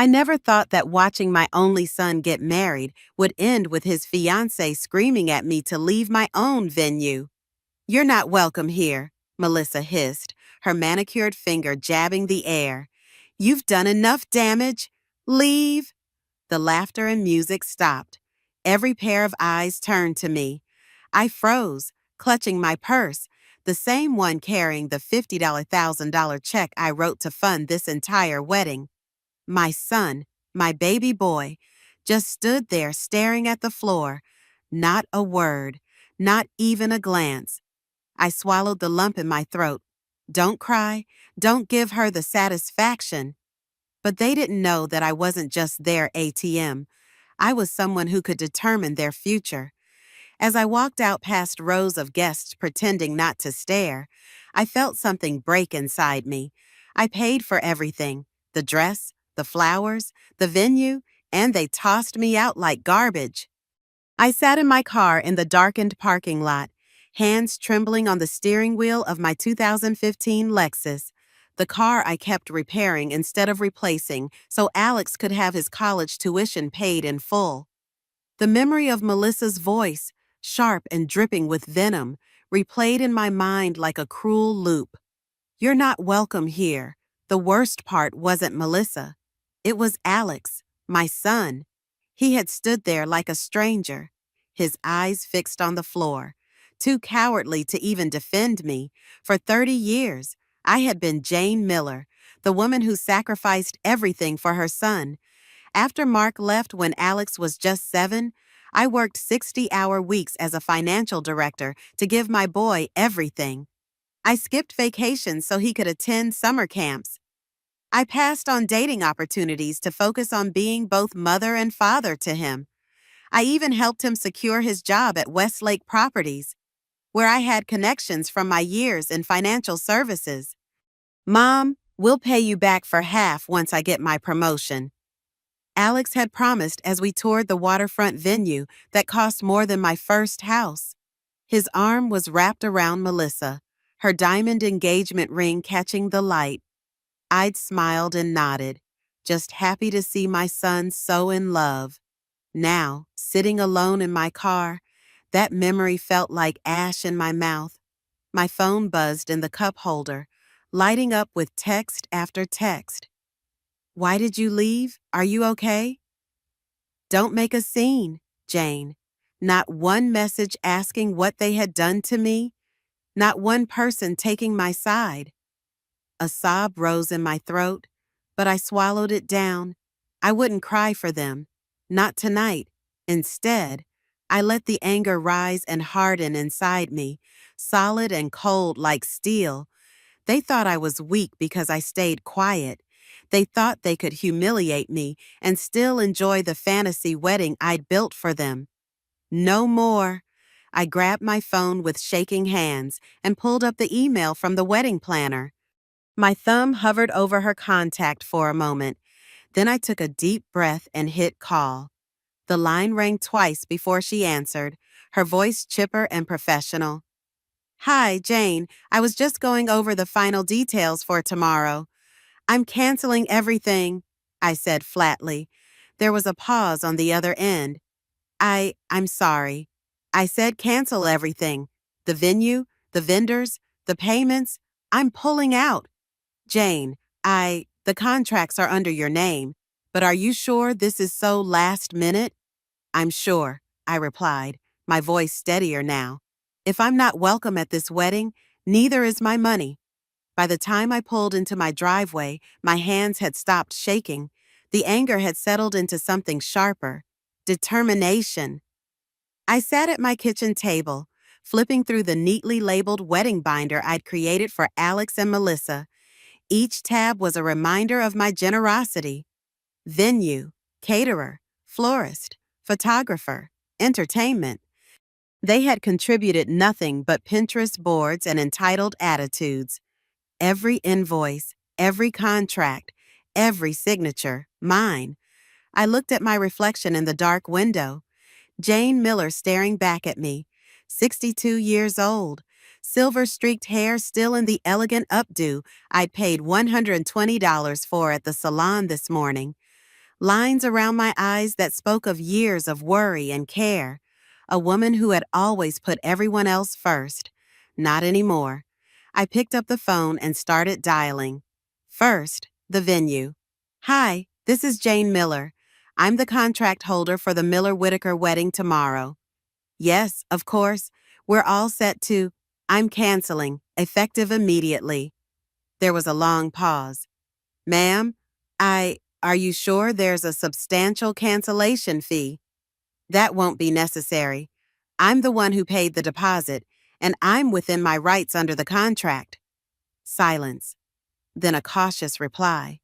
I never thought that watching my only son get married would end with his fiancée screaming at me to leave my own venue. "You're not welcome here," Melissa hissed, her manicured finger jabbing the air. "You've done enough damage. Leave." The laughter and music stopped. Every pair of eyes turned to me. I froze, clutching my purse, the same one carrying the $50,000 check I wrote to fund this entire wedding. My son, my baby boy, just stood there staring at the floor. Not a word, not even a glance. I swallowed the lump in my throat. Don't cry, don't give her the satisfaction. But they didn't know that I wasn't just their ATM. I was someone who could determine their future. As I walked out past rows of guests pretending not to stare, I felt something break inside me. I paid for everything: the dress, the flowers, the venue, and they tossed me out like garbage. I sat in my car in the darkened parking lot, hands trembling on the steering wheel of my 2015 Lexus, the car I kept repairing instead of replacing so Alex could have his college tuition paid in full. The memory of Melissa's voice, sharp and dripping with venom, replayed in my mind like a cruel loop. "You're not welcome here." The worst part wasn't Melissa. It was Alex, my son. He had stood there like a stranger, his eyes fixed on the floor, too cowardly to even defend me. For 30 years, I had been Jane Miller, the woman who sacrificed everything for her son. After Mark left when Alex was just 7, I worked 60-hour weeks as a financial director to give my boy everything. I skipped vacations so he could attend summer camps. I passed on dating opportunities to focus on being both mother and father to him. I even helped him secure his job at Westlake Properties, where I had connections from my years in financial services. "Mom, we'll pay you back for half once I get my promotion," Alex had promised as we toured the waterfront venue that cost more than my first house. His arm was wrapped around Melissa, her diamond engagement ring catching the light. I'd smiled and nodded, just happy to see my son so in love. Now, sitting alone in my car, that memory felt like ash in my mouth. My phone buzzed in the cup holder, lighting up with text after text. "Why did you leave? Are you okay?" "Don't make a scene, Jane." Not one message asking what they had done to me, not one person taking my side. A sob rose in my throat, but I swallowed it down. I wouldn't cry for them. Not tonight. Instead, I let the anger rise and harden inside me, solid and cold like steel. They thought I was weak because I stayed quiet. They thought they could humiliate me and still enjoy the fantasy wedding I'd built for them. No more. I grabbed my phone with shaking hands and pulled up the email from the wedding planner. My thumb hovered over her contact for a moment. Then I took a deep breath and hit call. The line rang twice before she answered, her voice chipper and professional. "Hi, Jane. I was just going over the final details for tomorrow. I'm canceling everything," I said flatly. There was a pause on the other end. I'm sorry. I said cancel everything. The venue, the vendors, the payments. I'm pulling out. "Jane, the contracts are under your name, but are you sure this is so last minute?" "I'm sure," I replied, my voice steadier now. "If I'm not welcome at this wedding, neither is my money." By the time I pulled into my driveway, my hands had stopped shaking. The anger had settled into something sharper. Determination. I sat at my kitchen table, flipping through the neatly labeled wedding binder I'd created for Alex and Melissa. Each tab was a reminder of my generosity. Venue, caterer, florist, photographer, entertainment. They had contributed nothing but Pinterest boards and entitled attitudes. Every invoice, every contract, every signature, mine. I looked at my reflection in the dark window. Jane Miller staring back at me, 62 years old, silver-streaked hair still in the elegant updo I'd paid $120 for at the salon this morning. lines around my eyes that spoke of years of worry and care. A woman who had always put everyone else first. Not anymore. I picked up the phone and started dialing. First, the venue. Hi, this is Jane Miller. I'm the contract holder for the Miller-Whitaker wedding tomorrow. Yes, of course. We're all set to. I'm canceling, effective immediately. There was a long pause. Ma'am, are you sure there's a substantial cancellation fee? That won't be necessary. I'm the one who paid the deposit, and I'm within my rights under the contract. Silence. Then a cautious reply.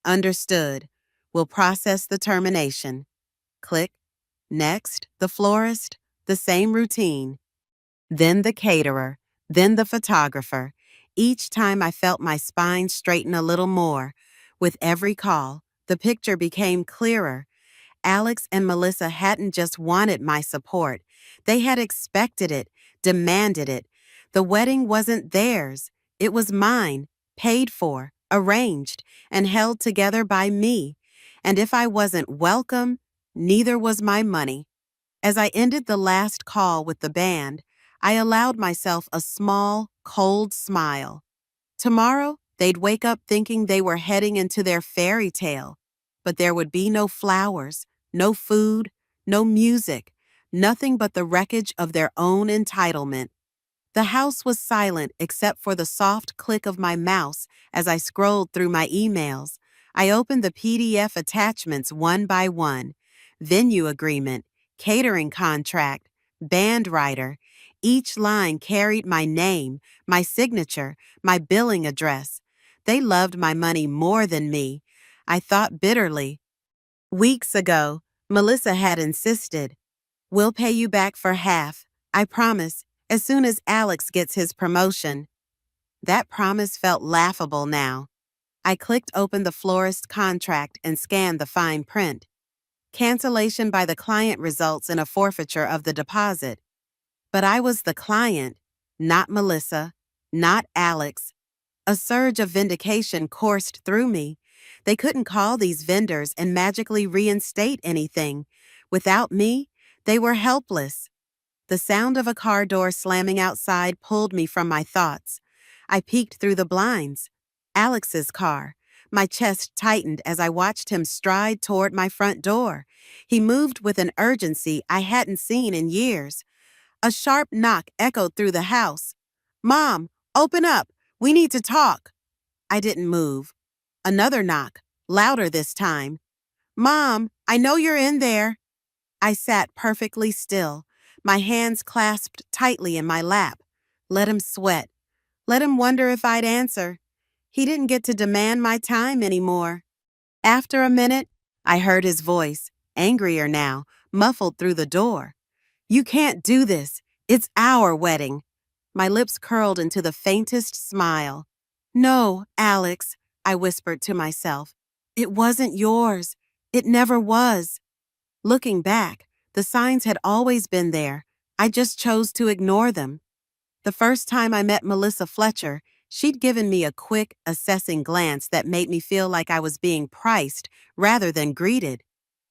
Understood. We'll process the termination. Click. Next, the florist. The same routine. Then the caterer. Then the photographer. Each time I felt my spine straighten a little more. With every call, the picture became clearer. Alex and Melissa hadn't just wanted my support. They had expected it, demanded it. The wedding wasn't theirs. It was mine, paid for, arranged, and held together by me. And if I wasn't welcome, neither was my money. As I ended the last call with the band, I allowed myself a small, cold smile. Tomorrow, they'd wake up thinking they were heading into their fairy tale. But there would be no flowers, no food, no music, nothing but the wreckage of their own entitlement. The house was silent except for the soft click of my mouse as I scrolled through my emails. I opened the PDF attachments one by one. Venue agreement, catering contract, band writer. Each line carried my name, my signature, my billing address. They loved my money more than me. I thought bitterly. Weeks ago, Melissa had insisted, "We'll pay you back for half, I promise, as soon as Alex gets his promotion." That promise felt laughable now. I clicked open the florist contract and scanned the fine print. Cancellation by the client results in a forfeiture of the deposit. But I was the client, not Melissa, not Alex. A surge of vindication coursed through me. They couldn't call these vendors and magically reinstate anything. Without me, they were helpless. The sound of a car door slamming outside pulled me from my thoughts. I peeked through the blinds. Alex's car. My chest tightened as I watched him stride toward my front door. He moved with an urgency I hadn't seen in years. A sharp knock echoed through the house. "Mom, open up! We need to talk!" I didn't move. Another knock, louder this time. "Mom, I know you're in there." I sat perfectly still, my hands clasped tightly in my lap. Let him sweat. Let him wonder if I'd answer. He didn't get to demand my time anymore. After a minute, I heard his voice, angrier now, muffled through the door. "You can't do this. It's our wedding." My lips curled into the faintest smile. "No, Alex," I whispered to myself. "It wasn't yours. It never was." Looking back, the signs had always been there. I just chose to ignore them. The first time I met Melissa Fletcher, she'd given me a quick, assessing glance that made me feel like I was being priced rather than greeted.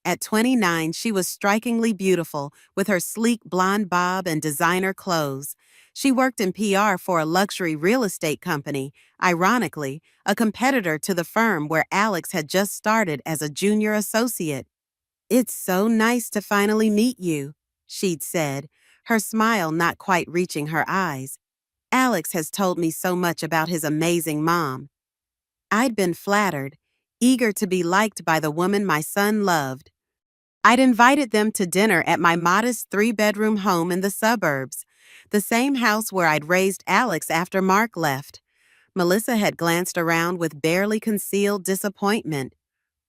At 29, she was strikingly beautiful, with her sleek blonde bob and designer clothes. She worked in PR for a luxury real estate company, ironically, a competitor to the firm where Alex had just started as a junior associate. "It's so nice to finally meet you," she'd said, her smile not quite reaching her eyes. "Alex has told me so much about his amazing mom." I'd been flattered, eager to be liked by the woman my son loved. I'd invited them to dinner at my modest three-bedroom home in the suburbs, the same house where I'd raised Alex after Mark left. Melissa had glanced around with barely concealed disappointment.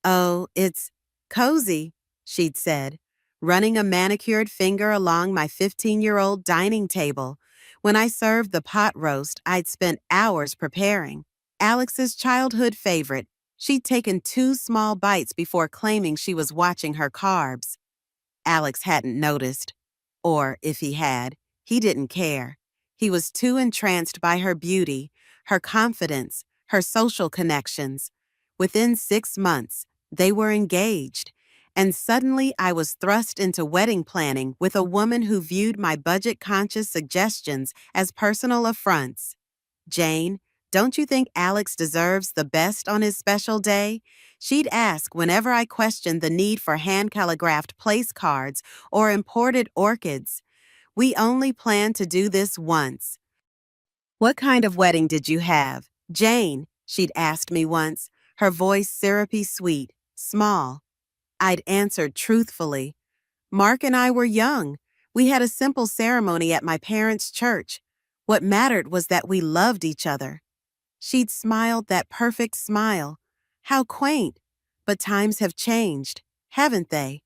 "Oh, it's cozy," she'd said, running a manicured finger along my 15-year-old dining table. When I served the pot roast I'd spent hours preparing, Alex's childhood favorite, she'd taken 2 small bites before claiming she was watching her carbs. Alex hadn't noticed. Or, if he had, he didn't care. He was too entranced by her beauty, her confidence, her social connections. Within 6 months, They were engaged, and suddenly I was thrust into wedding planning with a woman who viewed my budget-conscious suggestions as personal affronts. Jane, don't you think Alex deserves the best on his special day? She'd ask whenever I questioned the need for hand-calligraphed place cards or imported orchids. We only plan to do this once. What kind of wedding did you have? Jane, she'd asked me once, her voice syrupy sweet, small. I'd answered truthfully. Mark and I were young. We had a simple ceremony at my parents' church. What mattered was that we loved each other. She'd smiled that perfect smile. How quaint. But times have changed, haven't they?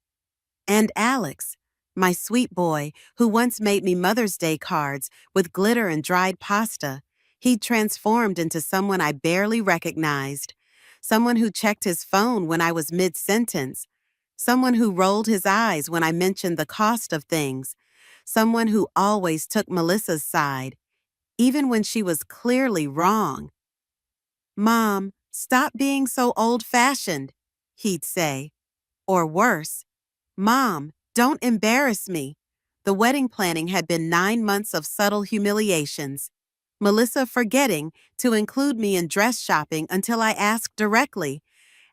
And Alex, my sweet boy, who once made me Mother's Day cards with glitter and dried pasta, he'd transformed into someone I barely recognized. Someone who checked his phone when I was mid-sentence. Someone who rolled his eyes when I mentioned the cost of things. Someone who always took Melissa's side, even when she was clearly wrong. Mom, stop being so old-fashioned, he'd say. Or worse, Mom, don't embarrass me. The wedding planning had been 9 months of subtle humiliations. Melissa forgetting to include me in dress shopping until I asked directly.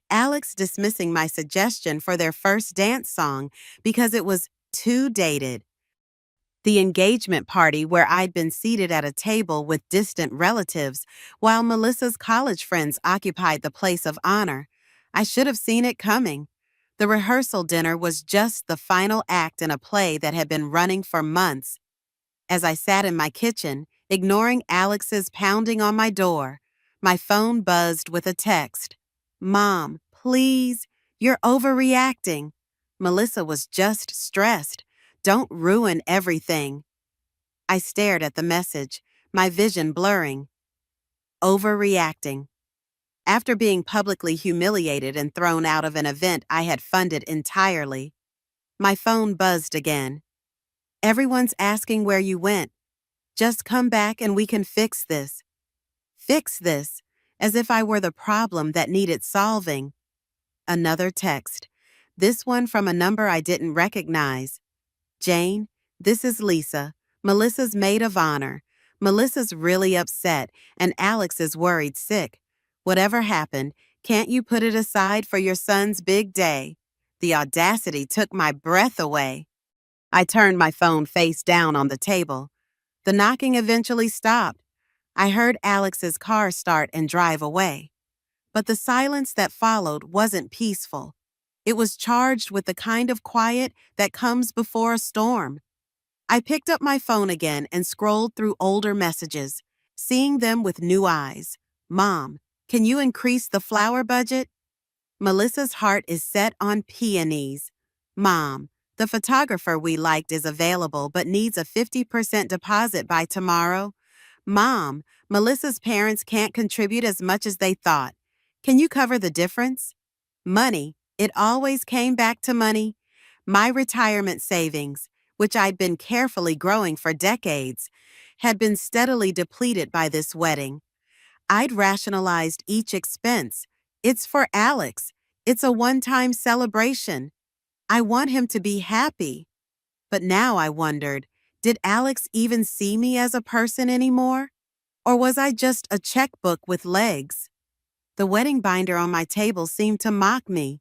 Alex dismissing my suggestion for their first dance song because it was too dated. The engagement party where I'd been seated at a table with distant relatives while Melissa's college friends occupied the place of honor. I should have seen it coming. The rehearsal dinner was just the final act in a play that had been running for months. As I sat in my kitchen, ignoring Alex's pounding on my door, my phone buzzed with a text. Mom, please, you're overreacting. Melissa was just stressed. Don't ruin everything. I stared at the message, my vision blurring. Overreacting. After being publicly humiliated and thrown out of an event I had funded entirely, my phone buzzed again. Everyone's asking where you went. Just come back and we can fix this. Fix this, as if I were the problem that needed solving. Another text, this one from a number I didn't recognize. Jane, this is Lisa, Melissa's maid of honor. Melissa's really upset, and Alex is worried sick. Whatever happened, can't you put it aside for your son's big day? The audacity took my breath away. I turned my phone face down on the table. The knocking eventually stopped. I heard Alex's car start and drive away. But the silence that followed wasn't peaceful. It was charged with the kind of quiet that comes before a storm. I picked up my phone again and scrolled through older messages, seeing them with new eyes. Mom, can you increase the flower budget? Melissa's heart is set on peonies. Mom, the photographer we liked is available but needs a 50% deposit by tomorrow. Mom, Melissa's parents can't contribute as much as they thought. Can you cover the difference? Money. It always came back to money. My retirement savings, which I'd been carefully growing for decades, had been steadily depleted by this wedding. I'd rationalized each expense. It's for Alex. It's a one-time celebration. I want him to be happy. But now I wondered, did Alex even see me as a person anymore? Or was I just a checkbook with legs? The wedding binder on my table seemed to mock me.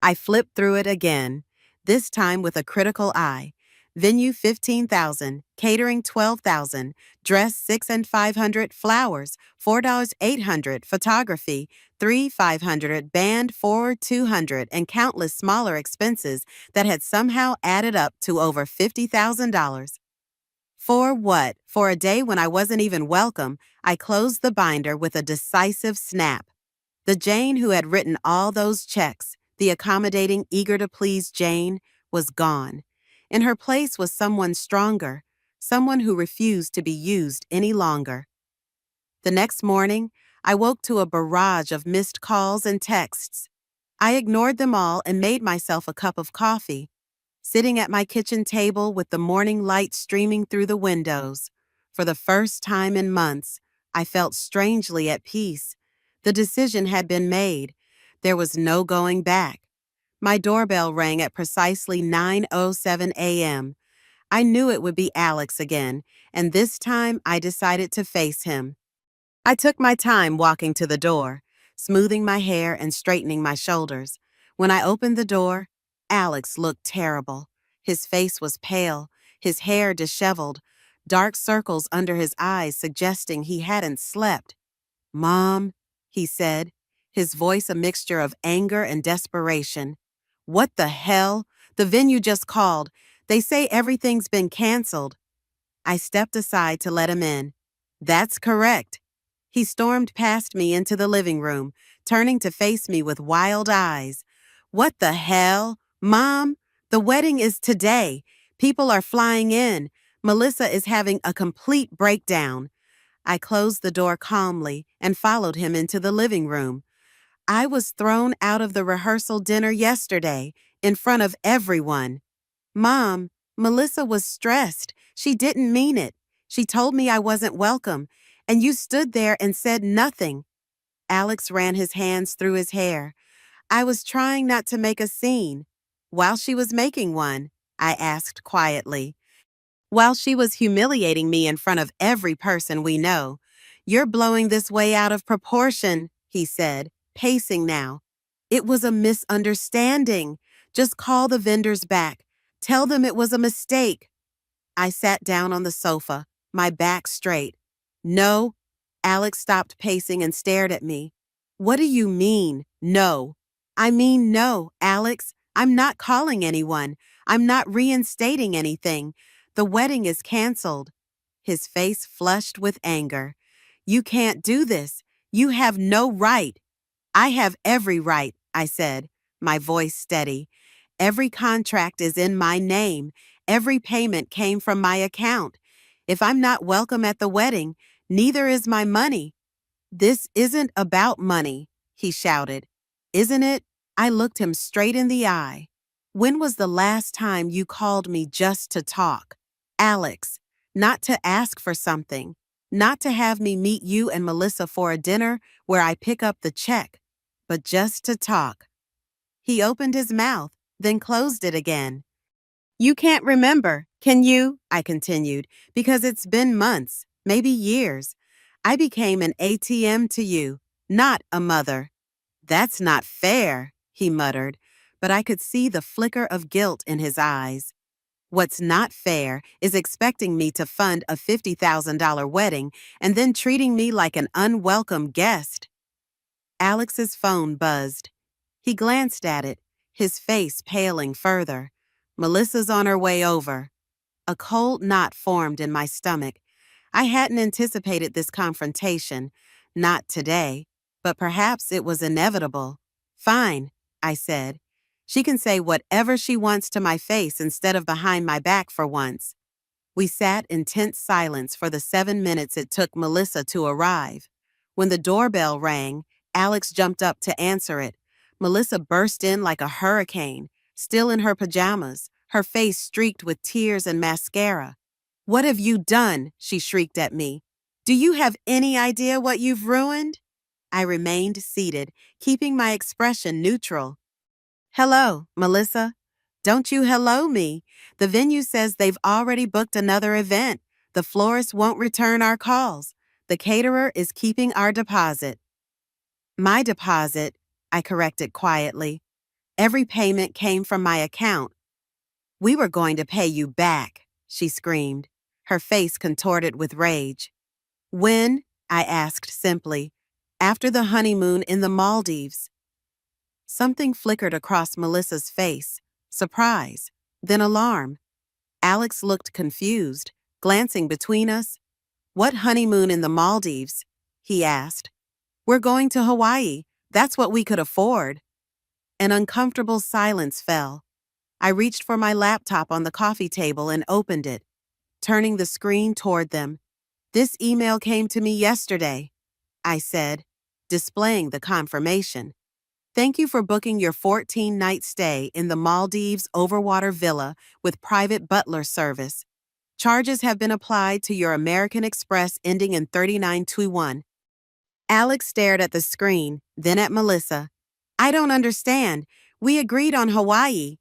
I flipped through it again, this time with a critical eye. Venue 15,000, catering 12,000, dress 6 and 500, flowers $4 800, photography 3 500, band 4 200, and countless smaller expenses that had somehow added up to over $50,000. For what? For a day when I wasn't even welcome, I closed the binder with a decisive snap. The Jane who had written all those checks, the accommodating, eager-to-please Jane, was gone. In her place was someone stronger, someone who refused to be used any longer. The next morning, I woke to a barrage of missed calls and texts. I ignored them all and made myself a cup of coffee, sitting at my kitchen table with the morning light streaming through the windows. For the first time in months, I felt strangely at peace. The decision had been made. There was no going back. My doorbell rang at precisely 9:07 a.m. I knew it would be Alex again, and this time I decided to face him. I took my time walking to the door, smoothing my hair and straightening my shoulders. When I opened the door, Alex looked terrible. His face was pale, his hair disheveled, dark circles under his eyes suggesting he hadn't slept. "Mom," he said, his voice a mixture of anger and desperation. "What the hell? The venue just called. They say everything's been canceled." I stepped aside to let him in. "That's correct." He stormed past me into the living room, turning to face me with wild eyes. "What the hell? Mom, the wedding is today. People are flying in. Melissa is having a complete breakdown." I closed the door calmly and followed him into the living room. I was thrown out of the rehearsal dinner yesterday, in front of everyone. "Mom, Melissa was stressed. She didn't mean it. She told me I wasn't welcome, and you stood there and said nothing." Alex ran his hands through his hair. "I was trying not to make a scene." "While she was making one?" I asked quietly. "While she was humiliating me in front of every person we know." "You're blowing this way out of proportion," he said, pacing now. "It was a misunderstanding. Just call the vendors back. Tell them it was a mistake." I sat down on the sofa, my back straight. "No." Alex stopped pacing and stared at me. "What do you mean, no?" "I mean no, Alex. I'm not calling anyone. I'm not reinstating anything. The wedding is canceled." His face flushed with anger. "You can't do this. You have no right." "I have every right," I said, my voice steady. "Every contract is in my name. Every payment came from my account. If I'm not welcome at the wedding, neither is my money." "This isn't about money," he shouted. "Isn't it?" I looked him straight in the eye. "When was the last time you called me just to talk? Alex, not to ask for something, not to have me meet you and Melissa for a dinner where I pick up the check, but just to talk." He opened his mouth, then closed it again. "You can't remember, can you?" I continued, "because it's been months, maybe years. I became an ATM to you, not a mother." "That's not fair," he muttered, but I could see the flicker of guilt in his eyes. "What's not fair is expecting me to fund a $50,000 wedding and then treating me like an unwelcome guest." Alex's phone buzzed. He glanced at it, his face paling further. "Melissa's on her way over." A cold knot formed in my stomach. I hadn't anticipated this confrontation. Not today, but perhaps it was inevitable. "Fine," I said. "She can say whatever she wants to my face instead of behind my back for once." We sat in tense silence for the 7 minutes it took Melissa to arrive. When the doorbell rang, Alex jumped up to answer it. Melissa burst in like a hurricane, still in her pajamas, her face streaked with tears and mascara. "What have you done?" she shrieked at me. "Do you have any idea what you've ruined?" I remained seated, keeping my expression neutral. "Hello, Melissa." "Don't you hello me. The venue says they've already booked another event. The florist won't return our calls. The caterer is keeping our deposit." "My deposit," I corrected quietly. "Every payment came from my account." "We were going to pay you back," she screamed, her face contorted with rage. "When?" I asked simply. "After the honeymoon in the Maldives." Something flickered across Melissa's face, surprise, then alarm. Alex looked confused, glancing between us. "What honeymoon in the Maldives?" he asked. "We're going to Hawaii. That's what we could afford." An uncomfortable silence fell. I reached for my laptop on the coffee table and opened it, turning the screen toward them. "This email came to me yesterday," I said, displaying the confirmation. "Thank you for booking your 14-night stay in the Maldives Overwater Villa with private butler service. Charges have been applied to your American Express ending in 3921. Alex stared at the screen, then at Melissa. I don't understand. We agreed on Hawaii.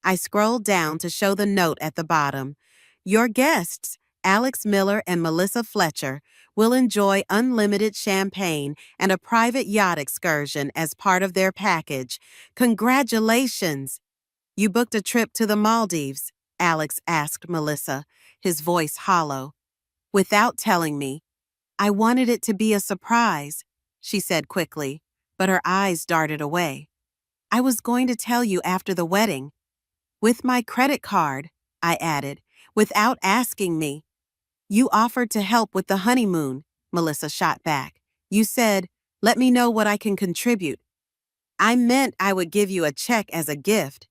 I scrolled down to show the note at the bottom. Your guests, Alex Miller and Melissa Fletcher, will enjoy unlimited champagne and a private yacht excursion as part of their package. Congratulations! You booked a trip to the Maldives, Alex asked Melissa, his voice hollow. Without telling me. I wanted it to be a surprise, she said quickly, but her eyes darted away. I was going to tell you after the wedding. With my credit card, I added, without asking me. You offered to help with the honeymoon, Melissa shot back. You said, let me know what I can contribute. I meant I would give you a check as a gift.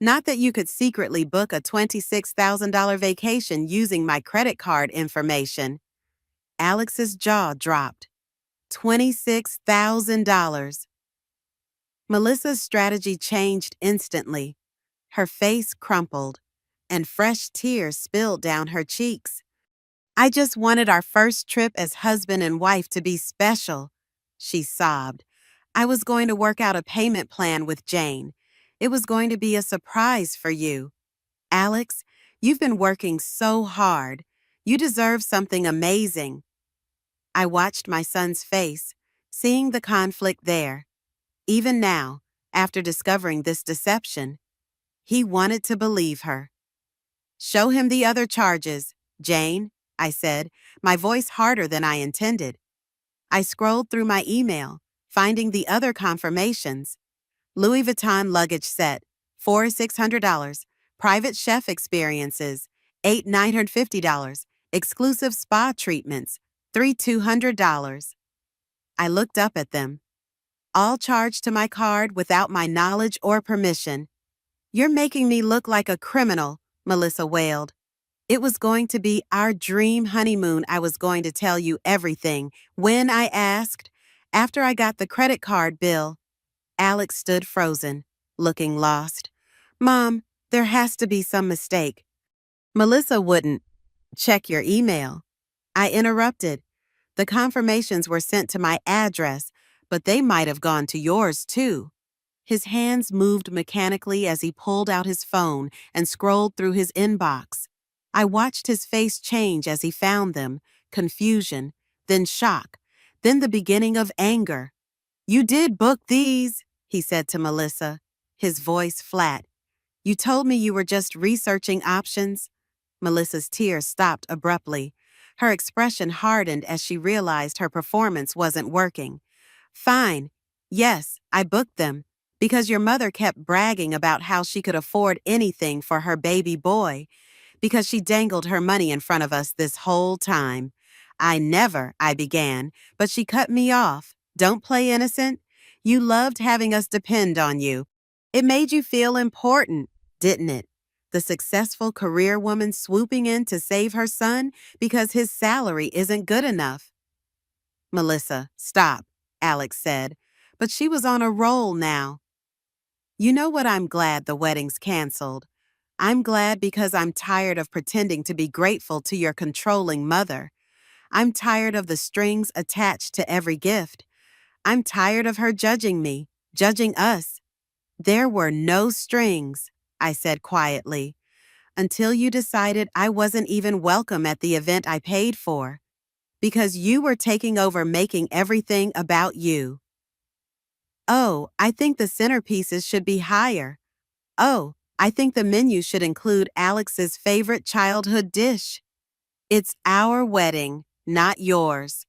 Not that you could secretly book a $26,000 vacation using my credit card information. Alex's jaw dropped. $26,000. Melissa's strategy changed instantly. Her face crumpled, and fresh tears spilled down her cheeks. I just wanted our first trip as husband and wife to be special, she sobbed. I was going to work out a payment plan with Jane. It was going to be a surprise for you. Alex, you've been working so hard. You deserve something amazing. I watched my son's face, seeing the conflict there. Even now, after discovering this deception, he wanted to believe her. Show him the other charges, Jane, I said, my voice harder than I intended. I scrolled through my email, finding the other confirmations. Louis Vuitton luggage set, $4,600. Private chef experiences, $8,950. Exclusive spa treatments, $3,200. I looked up at them. All charged to my card without my knowledge or permission. You're making me look like a criminal, Melissa wailed. It was going to be our dream honeymoon. I was going to tell you everything. When I asked, after I got the credit card bill, Alex stood frozen, looking lost. Mom, there has to be some mistake. Melissa wouldn't. Check your email. I interrupted. The confirmations were sent to my address, but they might have gone to yours too. His hands moved mechanically as he pulled out his phone and scrolled through his inbox. I watched his face change as he found them, confusion, then shock, then the beginning of anger. You did book these, he said to Melissa, his voice flat. You told me you were just researching options. Melissa's tears stopped abruptly. Her expression hardened as she realized her performance wasn't working. Fine. Yes, I booked them. Because your mother kept bragging about how she could afford anything for her baby boy. Because she dangled her money in front of us this whole time. I began, but she cut me off. Don't play innocent. You loved having us depend on you. It made you feel important, didn't it? The successful career woman swooping in to save her son because his salary isn't good enough. Melissa, stop, Alex said, but she was on a roll now. You know what? I'm glad the wedding's canceled. I'm glad because I'm tired of pretending to be grateful to your controlling mother. I'm tired of the strings attached to every gift. I'm tired of her judging me, judging us. There were no strings, I said quietly, until you decided I wasn't even welcome at the event I paid for. Because you were taking over making everything about you. Oh, I think the centerpieces should be higher. Oh, I think the menu should include Alex's favorite childhood dish. It's our wedding, not yours.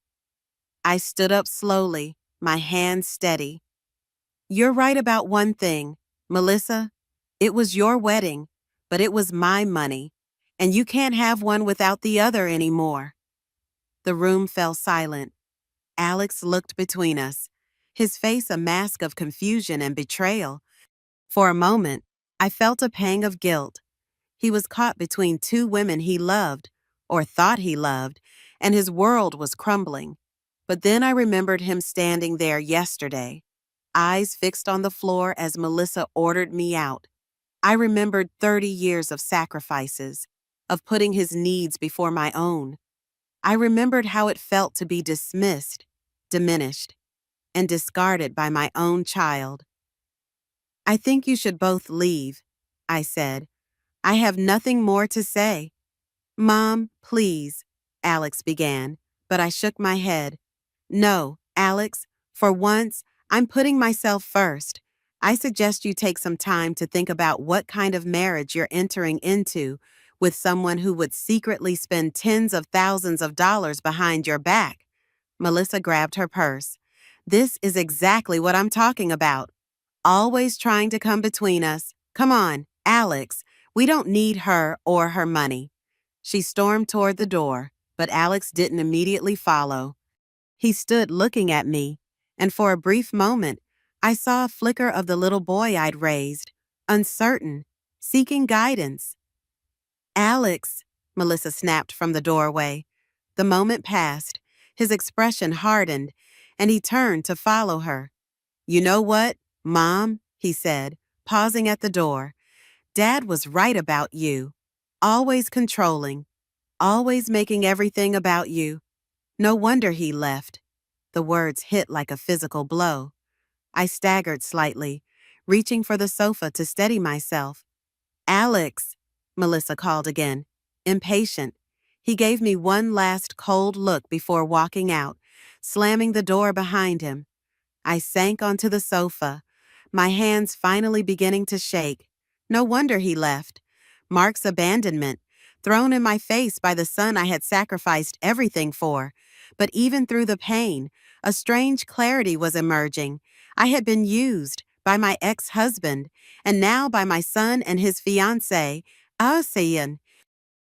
I stood up slowly, my hands steady. You're right about one thing, Melissa. It was your wedding, but it was my money, and you can't have one without the other anymore. The room fell silent. Alex looked between us, his face a mask of confusion and betrayal. For a moment, I felt a pang of guilt. He was caught between two women he loved, or thought he loved, and his world was crumbling. But then I remembered him standing there yesterday, eyes fixed on the floor as Melissa ordered me out. I remembered 30 years of sacrifices, of putting his needs before my own. I remembered how it felt to be dismissed, diminished, and discarded by my own child. I think you should both leave, I said. I have nothing more to say. Mom, please, Alex began, but I shook my head. No, Alex, for once, I'm putting myself first. I suggest you take some time to think about what kind of marriage you're entering into with someone who would secretly spend tens of thousands of dollars behind your back. Melissa grabbed her purse. This is exactly what I'm talking about. Always trying to come between us. Come on, Alex, we don't need her or her money. She stormed toward the door, but Alex didn't immediately follow. He stood looking at me, and for a brief moment, I saw a flicker of the little boy I'd raised, uncertain, seeking guidance. Alex, Melissa snapped from the doorway. The moment passed, his expression hardened, and he turned to follow her. You know what, Mom, he said, pausing at the door. Dad was right about you. Always controlling, always making everything about you. No wonder he left. The words hit like a physical blow. I staggered slightly, reaching for the sofa to steady myself. Alex, Melissa called again, impatient. He gave me one last cold look before walking out, slamming the door behind him. I sank onto the sofa, my hands finally beginning to shake. No wonder he left. Mark's abandonment, thrown in my face by the son I had sacrificed everything for. But even through the pain, a strange clarity was emerging. I had been used by my ex-husband, and now by my son and his fiancée, Asean.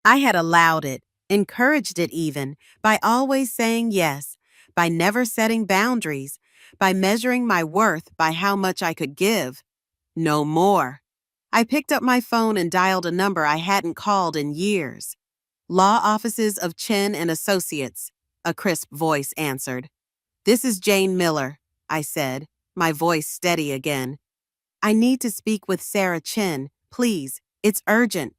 I had allowed it, encouraged it even, by always saying yes, by never setting boundaries, by measuring my worth by how much I could give. No more. I picked up my phone and dialed a number I hadn't called in years. Law Offices of Chen and Associates, a crisp voice answered. This is Jane Miller, I said, my voice steady again. I need to speak with Sarah Chen, please. It's urgent.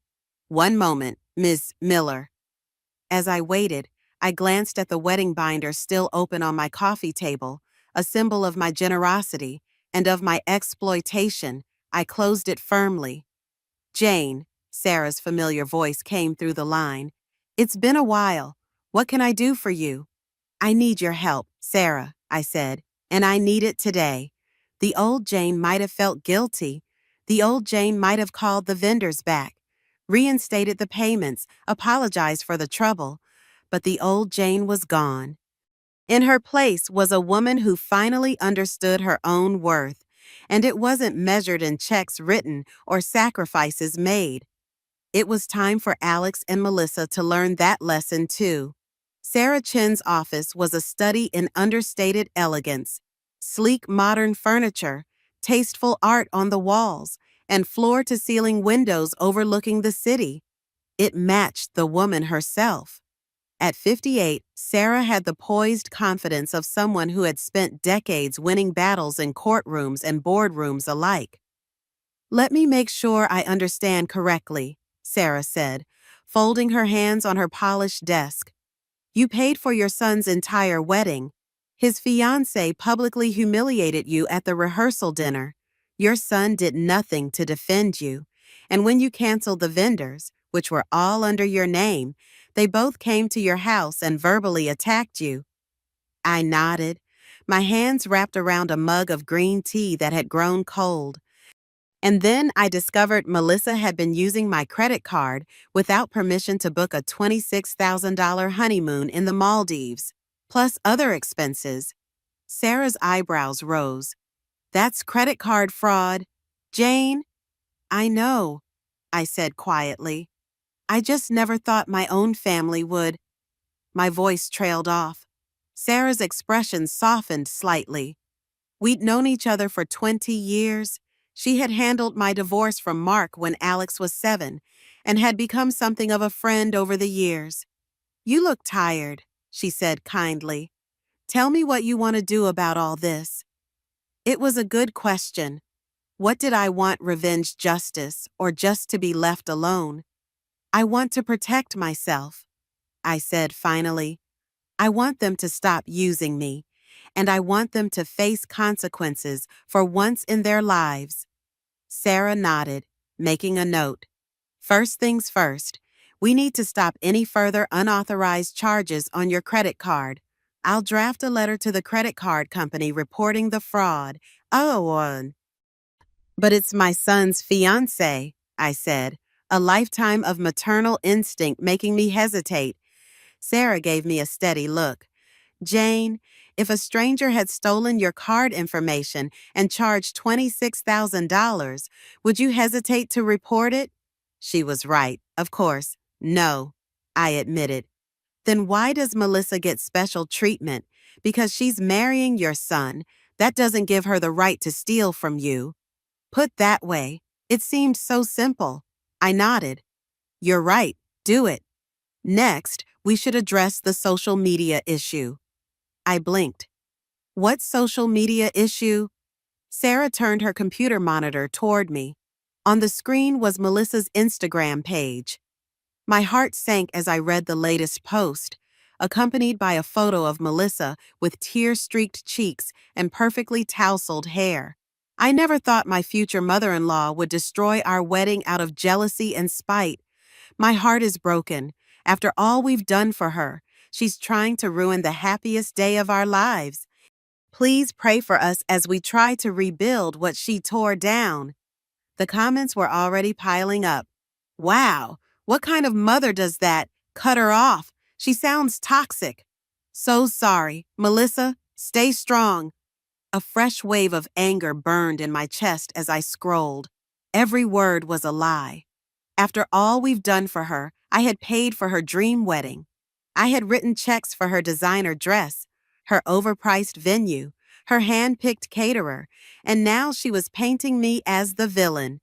One moment, Miss Miller. As I waited, I glanced at the wedding binder still open on my coffee table, a symbol of my generosity and of my exploitation. I closed it firmly. Jane, Sarah's familiar voice came through the line. It's been a while. What can I do for you? I need your help, Sarah, I said, and I need it today. The old Jane might have felt guilty. The old Jane might have called the vendors back, reinstated the payments, apologized for the trouble, but the old Jane was gone. In her place was a woman who finally understood her own worth, and it wasn't measured in checks written or sacrifices made. It was time for Alex and Melissa to learn that lesson too. Sarah Chen's office was a study in understated elegance, sleek modern furniture, tasteful art on the walls, and floor-to-ceiling windows overlooking the city. It matched the woman herself. At 58, Sarah had the poised confidence of someone who had spent decades winning battles in courtrooms and boardrooms alike. Let me make sure I understand correctly, Sarah said, folding her hands on her polished desk. You paid for your son's entire wedding. His fiancée publicly humiliated you at the rehearsal dinner. Your son did nothing to defend you. And when you canceled the vendors, which were all under your name, they both came to your house and verbally attacked you. I nodded, my hands wrapped around a mug of green tea that had grown cold. And then I discovered Melissa had been using my credit card without permission to book a $26,000 honeymoon in the Maldives, plus other expenses. Sarah's eyebrows rose. That's credit card fraud. Jane? I know, I said quietly. I just never thought my own family would. My voice trailed off. Sarah's expression softened slightly. We'd known each other for 20 years. She had handled my divorce from Mark when Alex was 7 and had become something of a friend over the years. You look tired, she said kindly. Tell me what you want to do about all this. It was a good question. What did I want, revenge justice, or just to be left alone? I want to protect myself, I said finally. I want them to stop using me, and I want them to face consequences for once in their lives. Sarah nodded, making a note. First things first, we need to stop any further unauthorized charges on your credit card. I'll draft a letter to the credit card company reporting the fraud. But it's my son's fiancé, I said, a lifetime of maternal instinct making me hesitate. Sarah gave me a steady look. Jane, if a stranger had stolen your card information and charged $26,000, would you hesitate to report it? She was right, of course. No, I admitted. Then why does Melissa get special treatment? Because she's marrying your son. That doesn't give her the right to steal from you. Put that way, it seemed so simple. I nodded. You're right, do it. Next, we should address the social media issue. I blinked. What social media issue? Sarah turned her computer monitor toward me. On the screen was Melissa's Instagram page. My heart sank as I read the latest post, accompanied by a photo of Melissa with tear-streaked cheeks and perfectly tousled hair. I never thought my future mother-in-law would destroy our wedding out of jealousy and spite. My heart is broken. After all we've done for her, she's trying to ruin the happiest day of our lives. Please pray for us as we try to rebuild what she tore down. The comments were already piling up. Wow, what kind of mother does that? Cut her off. She sounds toxic. So sorry. Melissa, stay strong. A fresh wave of anger burned in my chest as I scrolled. Every word was a lie. After all we've done for her, I had paid for her dream wedding. I had written checks for her designer dress, her overpriced venue, her hand-picked caterer, and now she was painting me as the villain.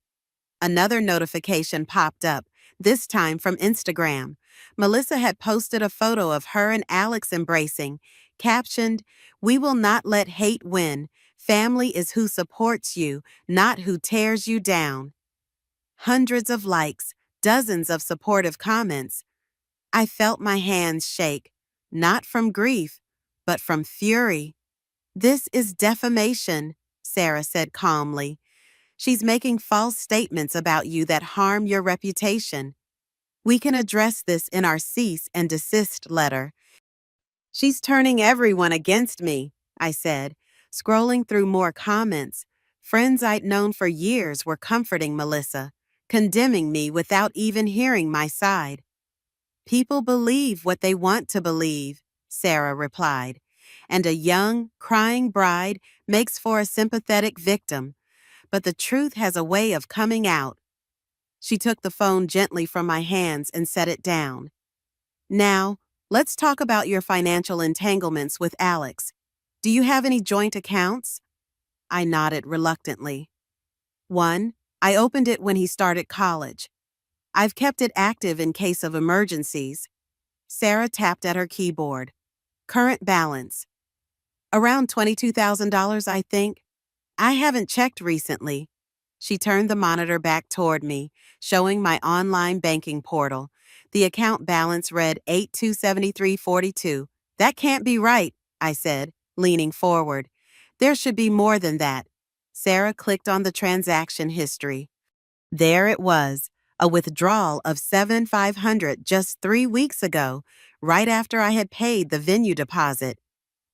Another notification popped up, this time from Instagram. Melissa had posted a photo of her and Alex embracing, captioned, "We will not let hate win. Family is who supports you, not who tears you down." Hundreds of likes, dozens of supportive comments. I felt my hands shake, not from grief, but from fury. "This is defamation," Sarah said calmly. "She's making false statements about you that harm your reputation. We can address this in our cease and desist letter." "She's turning everyone against me," I said, scrolling through more comments. Friends I'd known for years were comforting Melissa, condemning me without even hearing my side. "People believe what they want to believe," Sarah replied, "and a young, crying bride makes for a sympathetic victim. But the truth has a way of coming out." She took the phone gently from my hands and set it down. "Now, let's talk about your financial entanglements with Alex. Do you have any joint accounts?" I nodded reluctantly. "One, I opened it when he started college. I've kept it active in case of emergencies." Sarah tapped at her keyboard. "Current balance. Around $22,000, I think. I haven't checked recently." She turned the monitor back toward me, showing my online banking portal. The account balance read 8273.42. "That can't be right," I said, leaning forward. "There should be more than that." Sarah clicked on the transaction history. There it was, a withdrawal of $7,500 just 3 weeks ago, right after I had paid the venue deposit.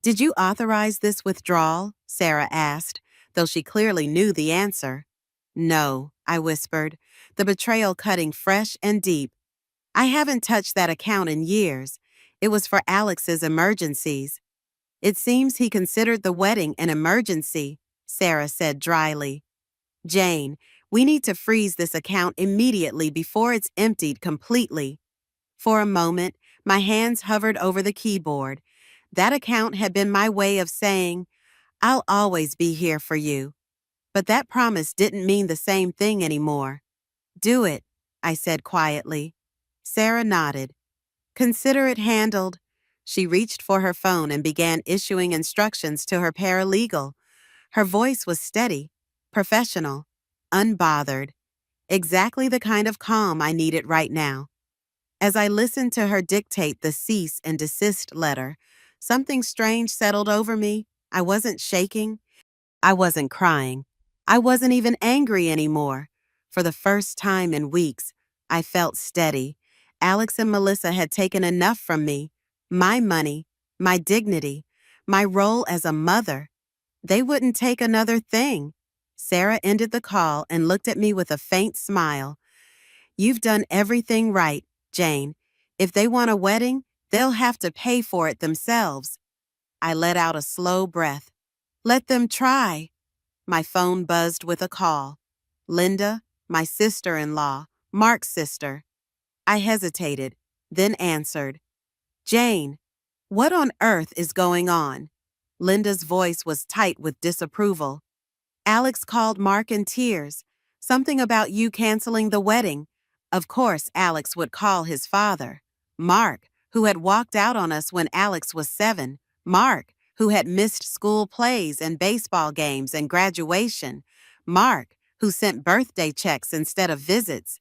"Did you authorize this withdrawal?" Sarah asked, though she clearly knew the answer. "No," I whispered, the betrayal cutting fresh and deep. "I haven't touched that account in years. It was for Alex's emergencies." "It seems he considered the wedding an emergency," Sarah said dryly. "Jane, we need to freeze this account immediately before it's emptied completely." For a moment, my hands hovered over the keyboard. That account had been my way of saying, "I'll always be here for you." But that promise didn't mean the same thing anymore. "Do it," I said quietly. Sarah nodded. "Consider it handled." She reached for her phone and began issuing instructions to her paralegal. Her voice was steady, professional, unbothered. Exactly the kind of calm I needed right now. As I listened to her dictate the cease and desist letter, something strange settled over me. I wasn't shaking. I wasn't crying. I wasn't even angry anymore. For the first time in weeks, I felt steady. Alex and Melissa had taken enough from me. My money, my dignity, my role as a mother. They wouldn't take another thing. Sarah ended the call and looked at me with a faint smile. You've done everything right, Jane. If they want a wedding, they'll have to pay for it themselves. I let out a slow breath. Let them try. My phone buzzed with a call. Linda, my sister-in-law, Mark's sister. I hesitated, then answered. Jane, what on earth is going on? Linda's voice was tight with disapproval. Alex called Mark in tears. Something about you canceling the wedding. Of course, Alex would call his father. Mark, who had walked out on us when Alex was 7. Mark, who had missed school plays and baseball games and graduation. Mark, who sent birthday checks instead of visits.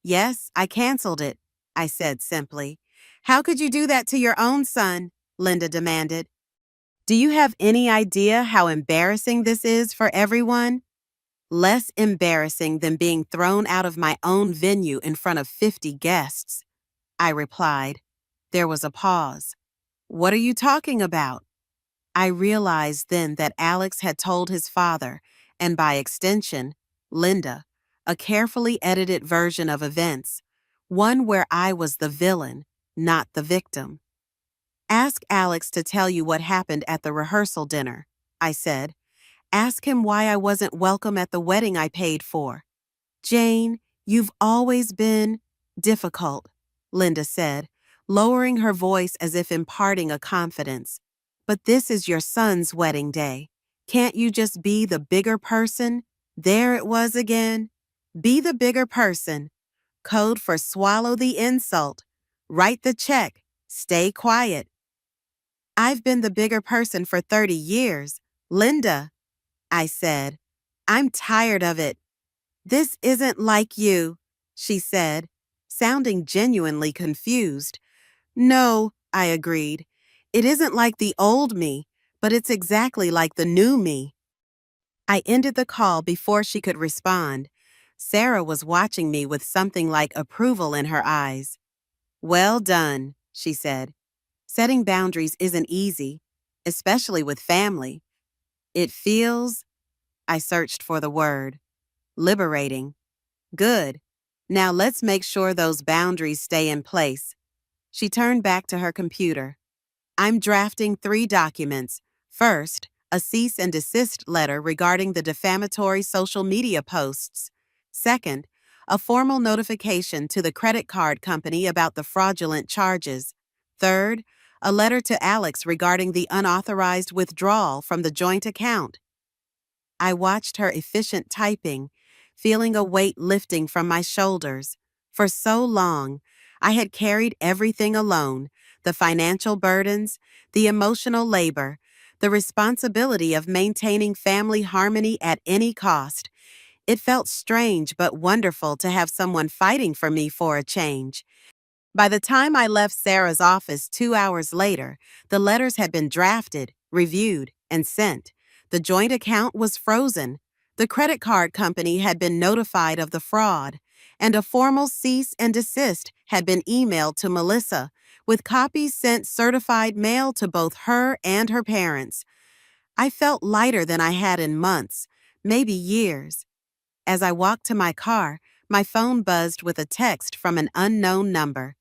Yes, I canceled it, I said simply. How could you do that to your own son? Linda demanded. Do you have any idea how embarrassing this is for everyone? Less embarrassing than being thrown out of my own venue in front of 50 guests, I replied. There was a pause. What are you talking about? I realized then that Alex had told his father, and by extension, Linda, a carefully edited version of events, one where I was the villain, not the victim. Ask Alex to tell you what happened at the rehearsal dinner, I said. Ask him why I wasn't welcome at the wedding I paid for. Jane, you've always been difficult, Linda said, lowering her voice as if imparting a confidence. But this is your son's wedding day. Can't you just be the bigger person? There it was again. Be the bigger person. Code for swallow the insult. Write the check. Stay quiet. I've been the bigger person for 30 years. Linda, I said. I'm tired of it. This isn't like you, she said, sounding genuinely confused. No, I agreed. It isn't like the old me, but it's exactly like the new me. I ended the call before she could respond. Sarah was watching me with something like approval in her eyes. Well done, she said. Setting boundaries isn't easy, especially with family. It feels, I searched for the word, liberating. Good. Now let's make sure those boundaries stay in place. She turned back to her computer. I'm drafting 3 documents. First, a cease and desist letter regarding the defamatory social media posts. Second, a formal notification to the credit card company about the fraudulent charges. Third, a letter to Alex regarding the unauthorized withdrawal from the joint account. I watched her efficient typing, feeling a weight lifting from my shoulders. For so long, I had carried everything alone, the financial burdens, the emotional labor, the responsibility of maintaining family harmony at any cost. It felt strange but wonderful to have someone fighting for me for a change. By the time I left Sarah's office 2 hours later, the letters had been drafted, reviewed, and sent. The joint account was frozen. The credit card company had been notified of the fraud, and a formal cease and desist had been emailed to Melissa, with copies sent certified mail to both her and her parents. I felt lighter than I had in months, maybe years. As I walked to my car, my phone buzzed with a text from an unknown number.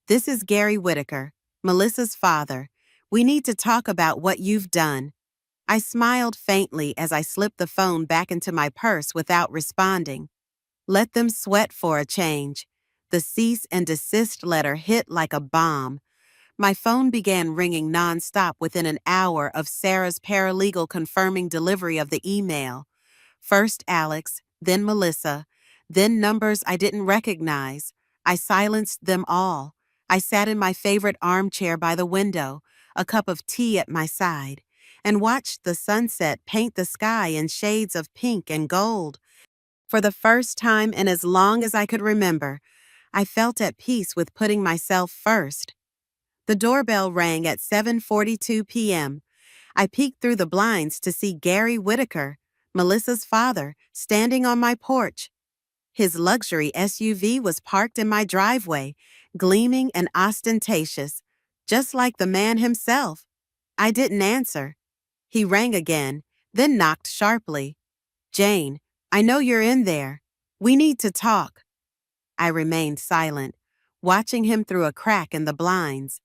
This is Gary Whitaker, Melissa's father. We need to talk about what you've done. I smiled faintly as I slipped the phone back into my purse without responding. Let them sweat for a change. The cease and desist letter hit like a bomb. My phone began ringing nonstop within an hour of Sarah's paralegal confirming delivery of the email. First Alex, then Melissa, then numbers I didn't recognize. I silenced them all. I sat in my favorite armchair by the window, a cup of tea at my side, and watched the sunset paint the sky in shades of pink and gold. For the first time in as long as I could remember, I felt at peace with putting myself first. The doorbell rang at 7:42 p.m. I peeked through the blinds to see Gary Whitaker, Melissa's father, standing on my porch. His luxury SUV was parked in my driveway, gleaming and ostentatious, just like the man himself. I didn't answer. He rang again, then knocked sharply. Jane, I know you're in there. We need to talk. I remained silent, watching him through a crack in the blinds.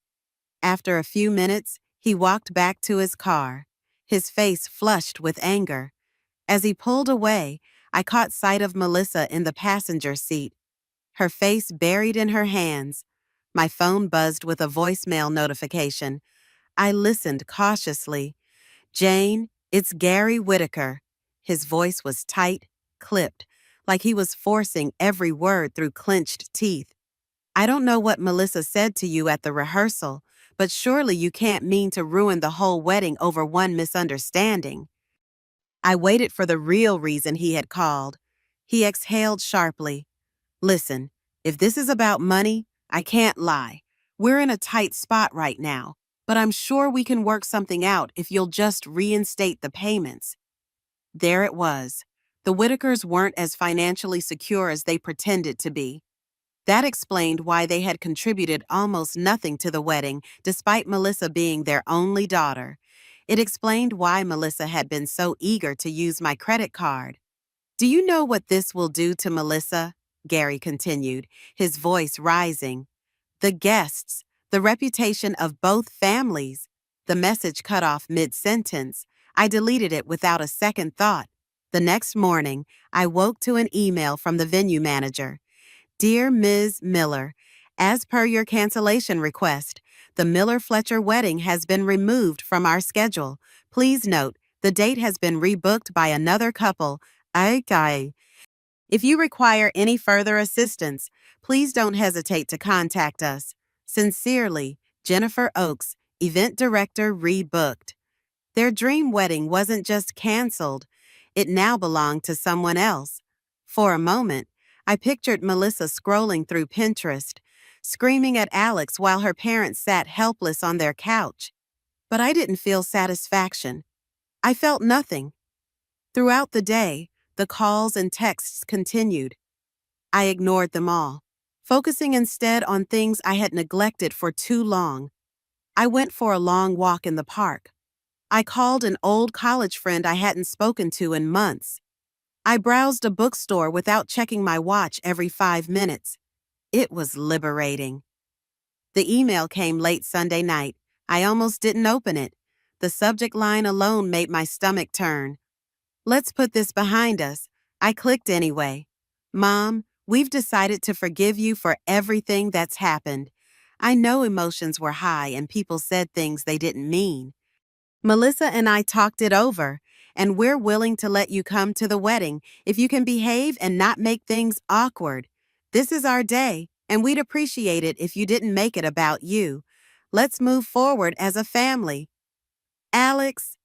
After a few minutes, he walked back to his car, his face flushed with anger. As he pulled away, I caught sight of Melissa in the passenger seat, her face buried in her hands. My phone buzzed with a voicemail notification. I listened cautiously. Jane, it's Gary Whitaker. His voice was tight, clipped, like he was forcing every word through clenched teeth. I don't know what Melissa said to you at the rehearsal, but surely you can't mean to ruin the whole wedding over one misunderstanding. I waited for the real reason he had called. He exhaled sharply. Listen, if this is about money, I can't lie. We're in a tight spot right now, but I'm sure we can work something out if you'll just reinstate the payments. There it was. The Whitakers weren't as financially secure as they pretended to be. That explained why they had contributed almost nothing to the wedding, despite Melissa being their only daughter. It explained why Melissa had been so eager to use my credit card. Do you know what this will do to Melissa? Gary continued, his voice rising. The guests, the reputation of both families. The message cut off mid-sentence. I deleted it without a second thought. The next morning, I woke to an email from the venue manager. Dear Ms. Miller, as per your cancellation request, the Miller-Fletcher wedding has been removed from our schedule. Please note, the date has been rebooked by another couple. Okay. If you require any further assistance, please don't hesitate to contact us. Sincerely, Jennifer Oakes, Event Director, rebooked. Their dream wedding wasn't just canceled. It now belonged to someone else. For a moment, I pictured Melissa scrolling through Pinterest, screaming at Alex while her parents sat helpless on their couch. But I didn't feel satisfaction. I felt nothing. Throughout the day, the calls and texts continued. I ignored them all, focusing instead on things I had neglected for too long. I went for a long walk in the park. I called an old college friend I hadn't spoken to in months. I browsed a bookstore without checking my watch every 5 minutes. It was liberating. The email came late Sunday night. I almost didn't open it. The subject line alone made my stomach turn. Let's put this behind us. I clicked anyway. Mom, we've decided to forgive you for everything that's happened. I know emotions were high and people said things they didn't mean. Melissa and I talked it over, and we're willing to let you come to the wedding if you can behave and not make things awkward. This is our day, and we'd appreciate it if you didn't make it about you. Let's move forward as a family. Alex,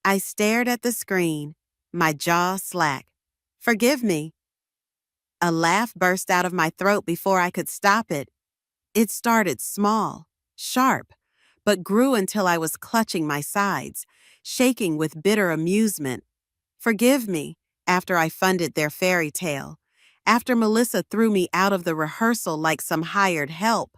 I stared at the screen, my jaw slack. Forgive me. A laugh burst out of my throat before I could stop it. It started small, sharp, but grew until I was clutching my sides, shaking with bitter amusement. Forgive me, after I funded their fairy tale, after Melissa threw me out of the rehearsal like some hired help,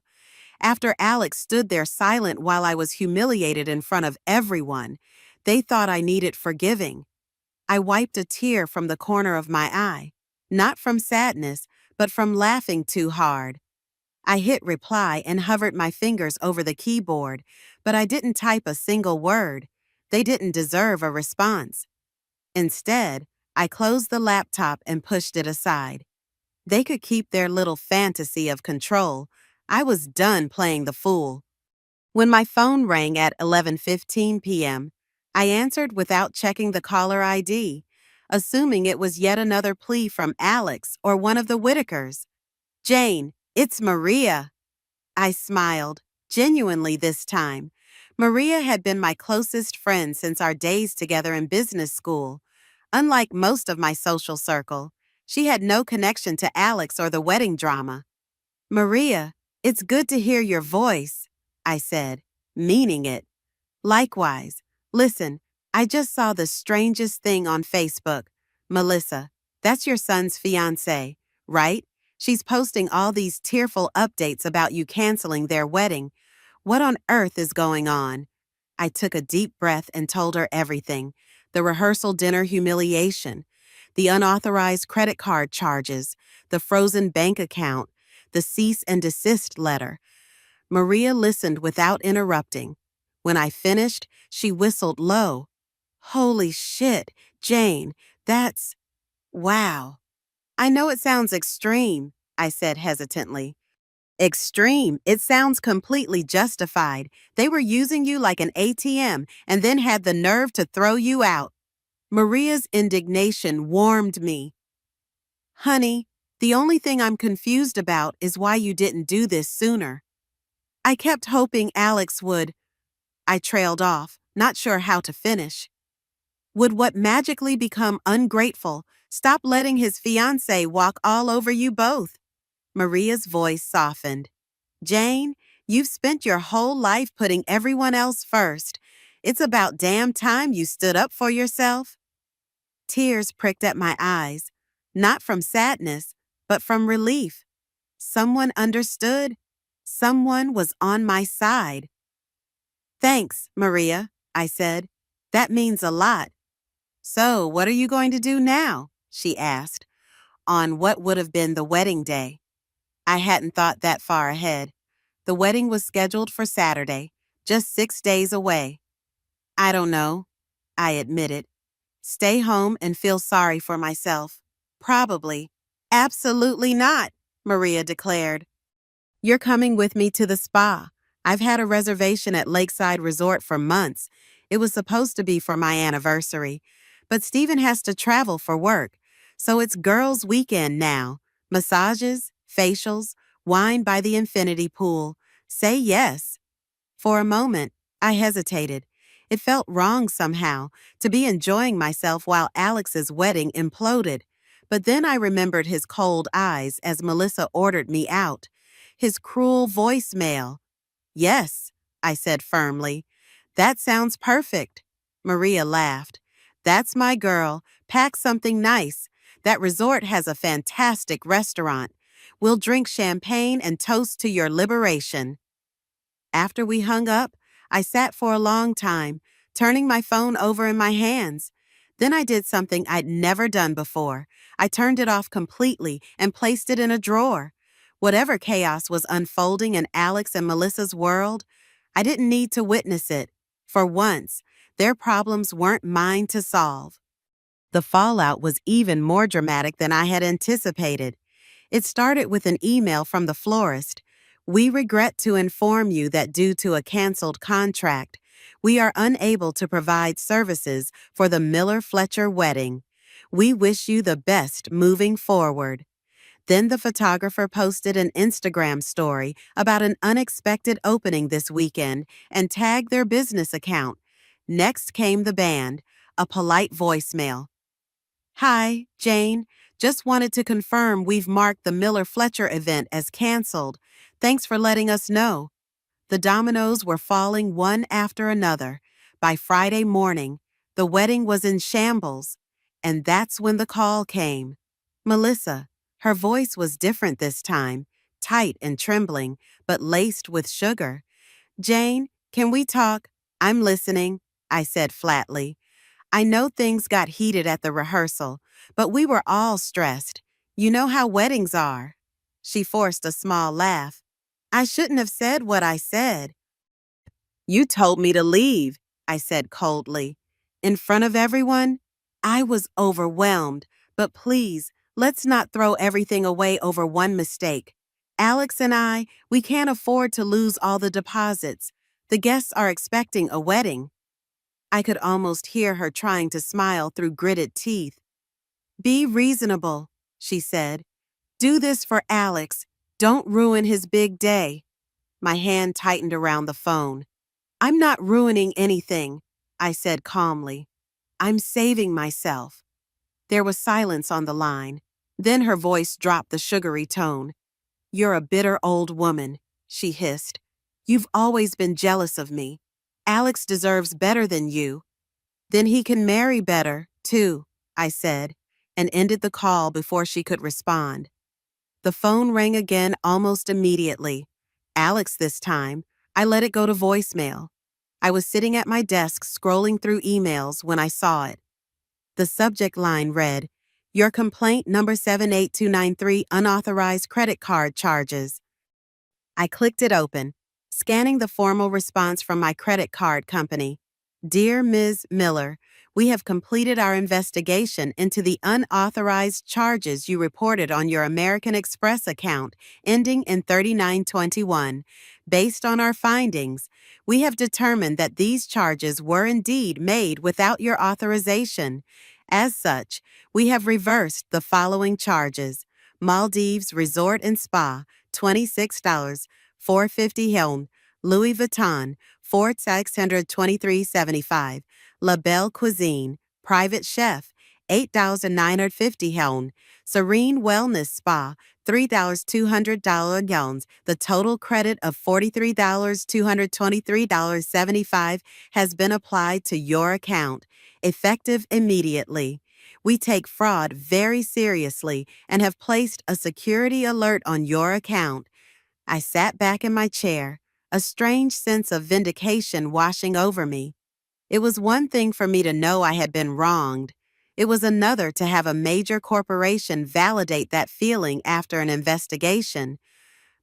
after Alex stood there silent while I was humiliated in front of everyone. They thought I needed forgiving. I wiped a tear from the corner of my eye, not from sadness, but from laughing too hard. I hit reply and hovered my fingers over the keyboard, but I didn't type a single word. They didn't deserve a response. Instead, I closed the laptop and pushed it aside. They could keep their little fantasy of control. I was done playing the fool. When my phone rang at 11:15 p.m., I answered without checking the caller ID, assuming it was yet another plea from Alex or one of the Whitakers. Jane, it's Maria. I smiled, genuinely this time. Maria had been my closest friend since our days together in business school. Unlike most of my social circle, she had no connection to Alex or the wedding drama. Maria, it's good to hear your voice, I said, meaning it. Likewise. Listen, I just saw the strangest thing on Facebook. Melissa, that's your son's fiancée, right? She's posting all these tearful updates about you canceling their wedding. What on earth is going on? I took a deep breath and told her everything. The rehearsal dinner humiliation, the unauthorized credit card charges, the frozen bank account, the cease and desist letter. Maria listened without interrupting. When I finished, she whistled low. Holy shit, Jane, that's… wow. I know it sounds extreme, I said hesitantly. Extreme. It sounds completely justified. They were using you like an ATM and then had the nerve to throw you out. Maria's indignation warmed me. Honey, the only thing I'm confused about is why you didn't do this sooner. I kept hoping Alex would… I trailed off, not sure how to finish. Would what magically become ungrateful stop letting his fiancée walk all over you both? Maria's voice softened. Jane, you've spent your whole life putting everyone else first. It's about damn time you stood up for yourself. Tears pricked at my eyes, not from sadness, but from relief. Someone understood. Someone was on my side. Thanks, Maria, I said. That means a lot. So, what are you going to do now? She asked, on what would have been the wedding day. I hadn't thought that far ahead. The wedding was scheduled for Saturday, just 6 days away. I don't know, I admitted. Stay home and feel sorry for myself. Probably. Absolutely not, Maria declared. You're coming with me to the spa. I've had a reservation at Lakeside Resort for months. It was supposed to be for my anniversary. But Stephen has to travel for work. So it's girls' weekend now. Massages, facials, wine by the infinity pool. Say yes. For a moment, I hesitated. It felt wrong somehow to be enjoying myself while Alex's wedding imploded. But then I remembered his cold eyes as Melissa ordered me out. His cruel voicemail. Yes, I said firmly. That sounds perfect. Maria laughed. That's my girl. Pack something nice. That resort has a fantastic restaurant. We'll drink champagne and toast to your liberation. After we hung up, I sat for a long time, turning my phone over in my hands. Then I did something I'd never done before. I turned it off completely and placed it in a drawer. Whatever chaos was unfolding in Alex and Melissa's world, I didn't need to witness it. For once, their problems weren't mine to solve. The fallout was even more dramatic than I had anticipated. It started with an email from the florist. We regret to inform you that due to a canceled contract, we are unable to provide services for the Miller-Fletcher wedding. We wish you the best moving forward. Then the photographer posted an Instagram story about an unexpected opening this weekend and tagged their business account. Next came the band, a polite voicemail. Hi, Jane. Just wanted to confirm we've marked the Miller-Fletcher event as canceled. Thanks for letting us know. The dominoes were falling one after another. By Friday morning, the wedding was in shambles. And that's when the call came. Melissa. Her voice was different this time, tight and trembling, but laced with sugar. Jane, can we talk? I'm listening, I said flatly. I know things got heated at the rehearsal, but we were all stressed. You know how weddings are. She forced a small laugh. I shouldn't have said what I said. You told me to leave, I said coldly. In front of everyone? I was overwhelmed, but please, let's not throw everything away over one mistake. Alex and I, we can't afford to lose all the deposits. The guests are expecting a wedding. I could almost hear her trying to smile through gritted teeth. Be reasonable, she said. Do this for Alex. Don't ruin his big day. My hand tightened around the phone. I'm not ruining anything, I said calmly. I'm saving myself. There was silence on the line. Then her voice dropped the sugary tone. You're a bitter old woman, she hissed. You've always been jealous of me. Alex deserves better than you. Then he can marry better, too, I said, and ended the call before she could respond. The phone rang again almost immediately. Alex this time. I let it go to voicemail. I was sitting at my desk scrolling through emails when I saw it. The subject line read, "Your complaint number 78293 unauthorized credit card charges." I clicked it open, scanning the formal response from my credit card company. "Dear Ms. Miller, we have completed our investigation into the unauthorized charges you reported on your American Express account ending in 3921. Based on our findings, we have determined that these charges were indeed made without your authorization. As such, we have reversed the following charges: Maldives Resort and Spa, $26, $450 Helm, Louis Vuitton, $4,623.75, La Belle Cuisine, Private Chef, $8,950 Helm, Serene Wellness Spa, $3,200 Helms. The total credit of $43,223.75 has been applied to your account, effective immediately. We take fraud very seriously and have placed a security alert on your account." I sat back in my chair, a strange sense of vindication washing over me. It was one thing for me to know I had been wronged. It was another to have a major corporation validate that feeling after an investigation.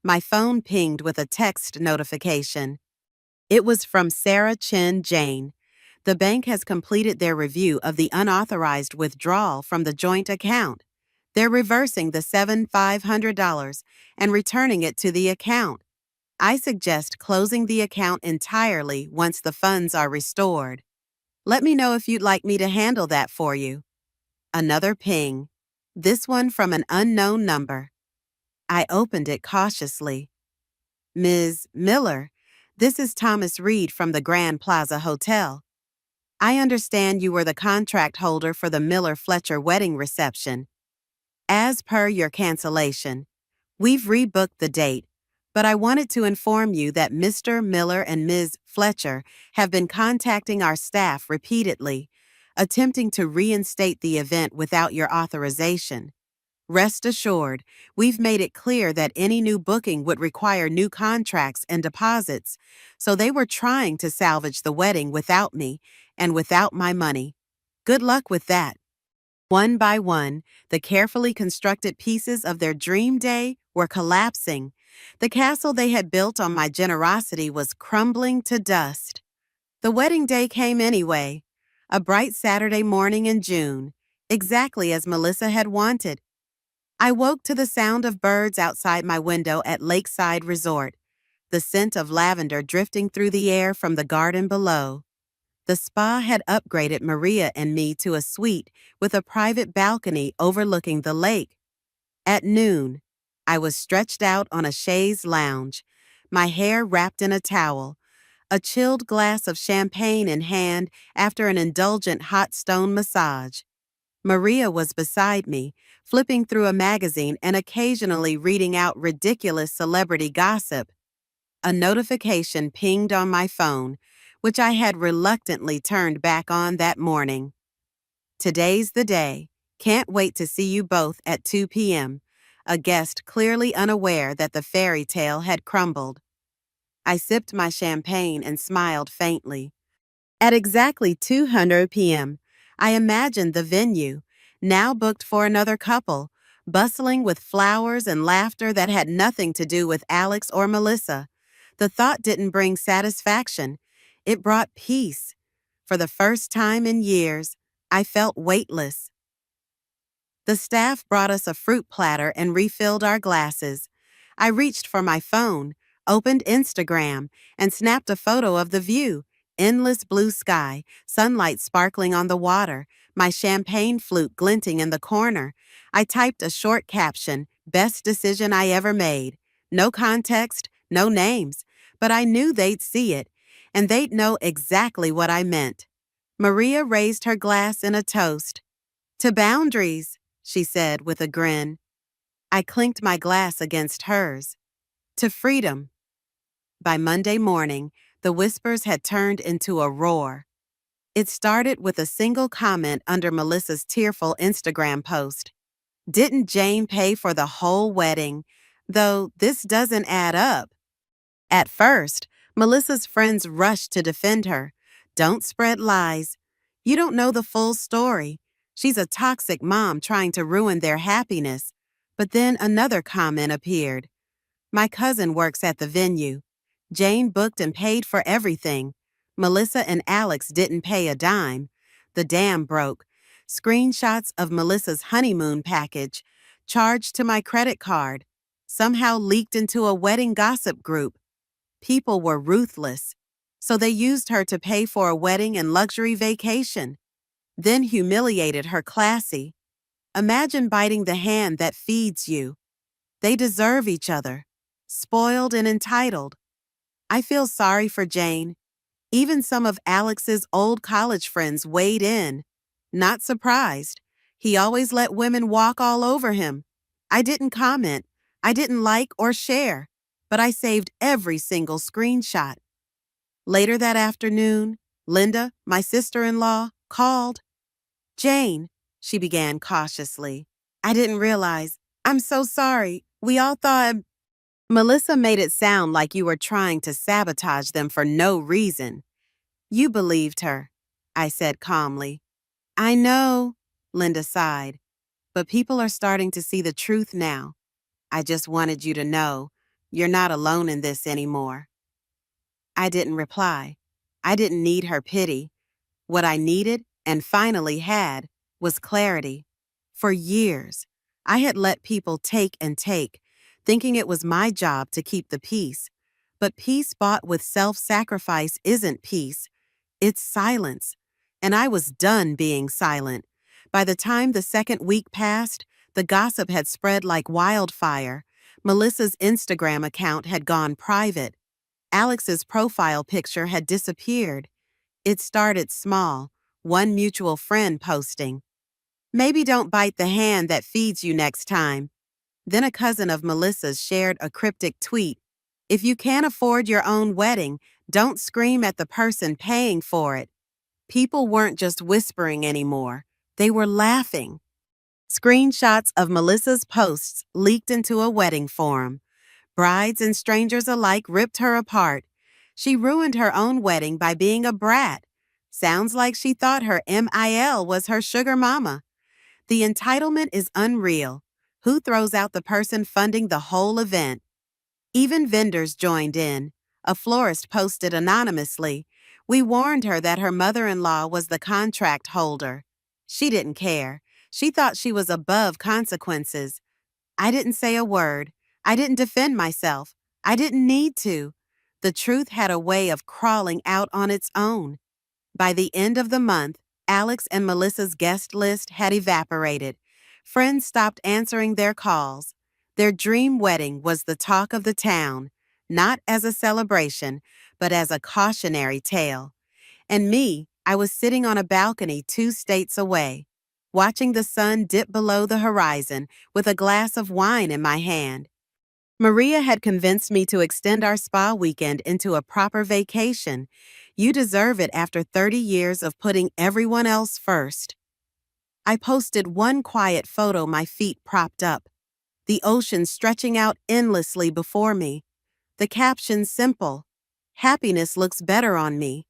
My phone pinged with a text notification. It was from Sarah Chin Jane. "The bank has completed their review of the unauthorized withdrawal from the joint account. They're reversing the $7,500 and returning it to the account. I suggest closing the account entirely once the funds are restored. Let me know if you'd like me to handle that for you." Another ping. This one from an unknown number. I opened it cautiously. "Ms. Miller, this is Thomas Reed from the Grand Plaza Hotel. I understand you were the contract holder for the Miller-Fletcher wedding reception. As per your cancellation, we've rebooked the date, but I wanted to inform you that Mr. Miller and Ms. Fletcher have been contacting our staff repeatedly, attempting to reinstate the event without your authorization. Rest assured, we've made it clear that any new booking would require new contracts and deposits, so they were trying to salvage the wedding without me and without my money. Good luck with that." One by one, the carefully constructed pieces of their dream day were collapsing. The castle they had built on my generosity was crumbling to dust. The wedding day came anyway, a bright Saturday morning in June, exactly as Melissa had wanted. I woke to the sound of birds outside my window at Lakeside Resort, the scent of lavender drifting through the air from the garden below. The spa had upgraded Maria and me to a suite with a private balcony overlooking the lake. At noon, I was stretched out on a chaise lounge, my hair wrapped in a towel, a chilled glass of champagne in hand after an indulgent hot stone massage. Maria was beside me, flipping through a magazine and occasionally reading out ridiculous celebrity gossip. A notification pinged on my phone, which I had reluctantly turned back on that morning. "Today's the day. Can't wait to see you both at 2 p.m. A guest clearly unaware that the fairy tale had crumbled. I sipped my champagne and smiled faintly. At exactly 2:00 p.m., I imagined the venue, now booked for another couple, bustling with flowers and laughter that had nothing to do with Alex or Melissa. The thought didn't bring satisfaction. It brought peace. For the first time in years, I felt weightless. The staff brought us a fruit platter and refilled our glasses. I reached for my phone, opened Instagram, and snapped a photo of the view. Endless blue sky, sunlight sparkling on the water, my champagne flute glinting in the corner. I typed a short caption, "Best decision I ever made." No context, no names, but I knew they'd see it, and they'd know exactly what I meant. Maria raised her glass in a toast. "To boundaries," she said with a grin. I clinked my glass against hers. "To freedom." By Monday morning, the whispers had turned into a roar. It started with a single comment under Melissa's tearful Instagram post. Didn't Jane pay for the whole wedding? Though this doesn't add up. At first, Melissa's friends rushed to defend her. Don't spread lies. You don't know the full story. She's a toxic mom trying to ruin their happiness. But then another comment appeared. My cousin works at the venue. Jane booked and paid for everything. Melissa and Alex didn't pay a dime. The dam broke. Screenshots of Melissa's honeymoon package, charged to my credit card, somehow leaked into a wedding gossip group. People were ruthless, so they used her to pay for a wedding and luxury vacation, then humiliated her classy. Imagine biting the hand that feeds you. They deserve each other, spoiled and entitled. I feel sorry for Jane. Even some of Alex's old college friends weighed in. Not surprised. He always let women walk all over him. I didn't comment. I didn't like or share, but I saved every single screenshot. Later that afternoon, Linda, my sister-in-law, called. Jane, she began cautiously. I didn't realize. I'm so sorry. We all thought. Melissa made it sound like you were trying to sabotage them for no reason. You believed her, I said calmly. I know, Linda sighed, but people are starting to see the truth now. I just wanted you to know you're not alone in this anymore. I didn't reply. I didn't need her pity. What I needed, and finally had, was clarity. For years, I had let people take and take, thinking it was my job to keep the peace. But peace bought with self-sacrifice isn't peace. It's silence. And I was done being silent. By the time the second week passed, the gossip had spread like wildfire. Melissa's Instagram account had gone private. Alex's profile picture had disappeared. It started small, one mutual friend posting, "Maybe don't bite the hand that feeds you next time." Then a cousin of Melissa's shared a cryptic tweet, "If you can't afford your own wedding, don't scream at the person paying for it." People weren't just whispering anymore. They were laughing. Screenshots of Melissa's posts leaked into a wedding forum. Brides and strangers alike ripped her apart. She ruined her own wedding by being a brat. Sounds like she thought her MIL was her sugar mama. The entitlement is unreal. Who throws out the person funding the whole event? Even vendors joined in. A florist posted anonymously. We warned her that her mother-in-law was the contract holder. She didn't care. She thought she was above consequences. I didn't say a word. I didn't defend myself. I didn't need to. The truth had a way of crawling out on its own. By the end of the month, Alex and Melissa's guest list had evaporated. Friends stopped answering their calls. Their dream wedding was the talk of the town, not as a celebration, but as a cautionary tale. And me, I was sitting on a balcony 2 states away, watching the sun dip below the horizon with a glass of wine in my hand. Maria had convinced me to extend our spa weekend into a proper vacation. You deserve it after 30 years of putting everyone else first. I posted one quiet photo, my feet propped up, the ocean stretching out endlessly before me. The caption simple, "Happiness looks better on me."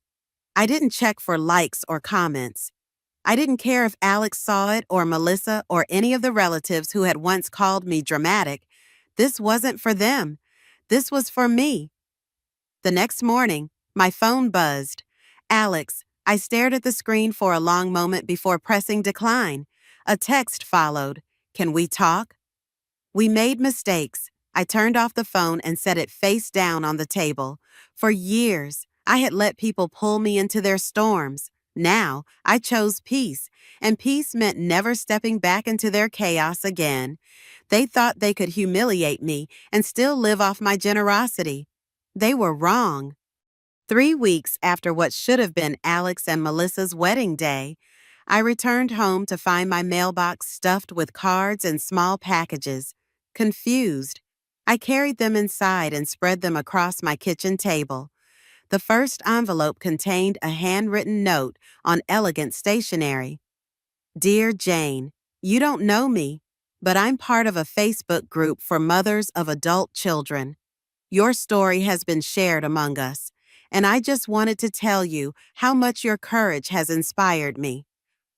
I didn't check for likes or comments. I didn't care if Alex saw it or Melissa or any of the relatives who had once called me dramatic. This wasn't for them. This was for me. The next morning, my phone buzzed. Alex. I stared at the screen for a long moment before pressing decline. A text followed. Can we talk? We made mistakes. I turned off the phone and set it face down on the table. For years, I had let people pull me into their storms. Now, I chose peace, and peace meant never stepping back into their chaos again. They thought they could humiliate me and still live off my generosity. They were wrong. 3 weeks after what should have been Alex and Melissa's wedding day, I returned home to find my mailbox stuffed with cards and small packages. Confused, I carried them inside and spread them across my kitchen table. The first envelope contained a handwritten note on elegant stationery. Dear Jane, you don't know me, but I'm part of a Facebook group for mothers of adult children. Your story has been shared among us, and I just wanted to tell you how much your courage has inspired me.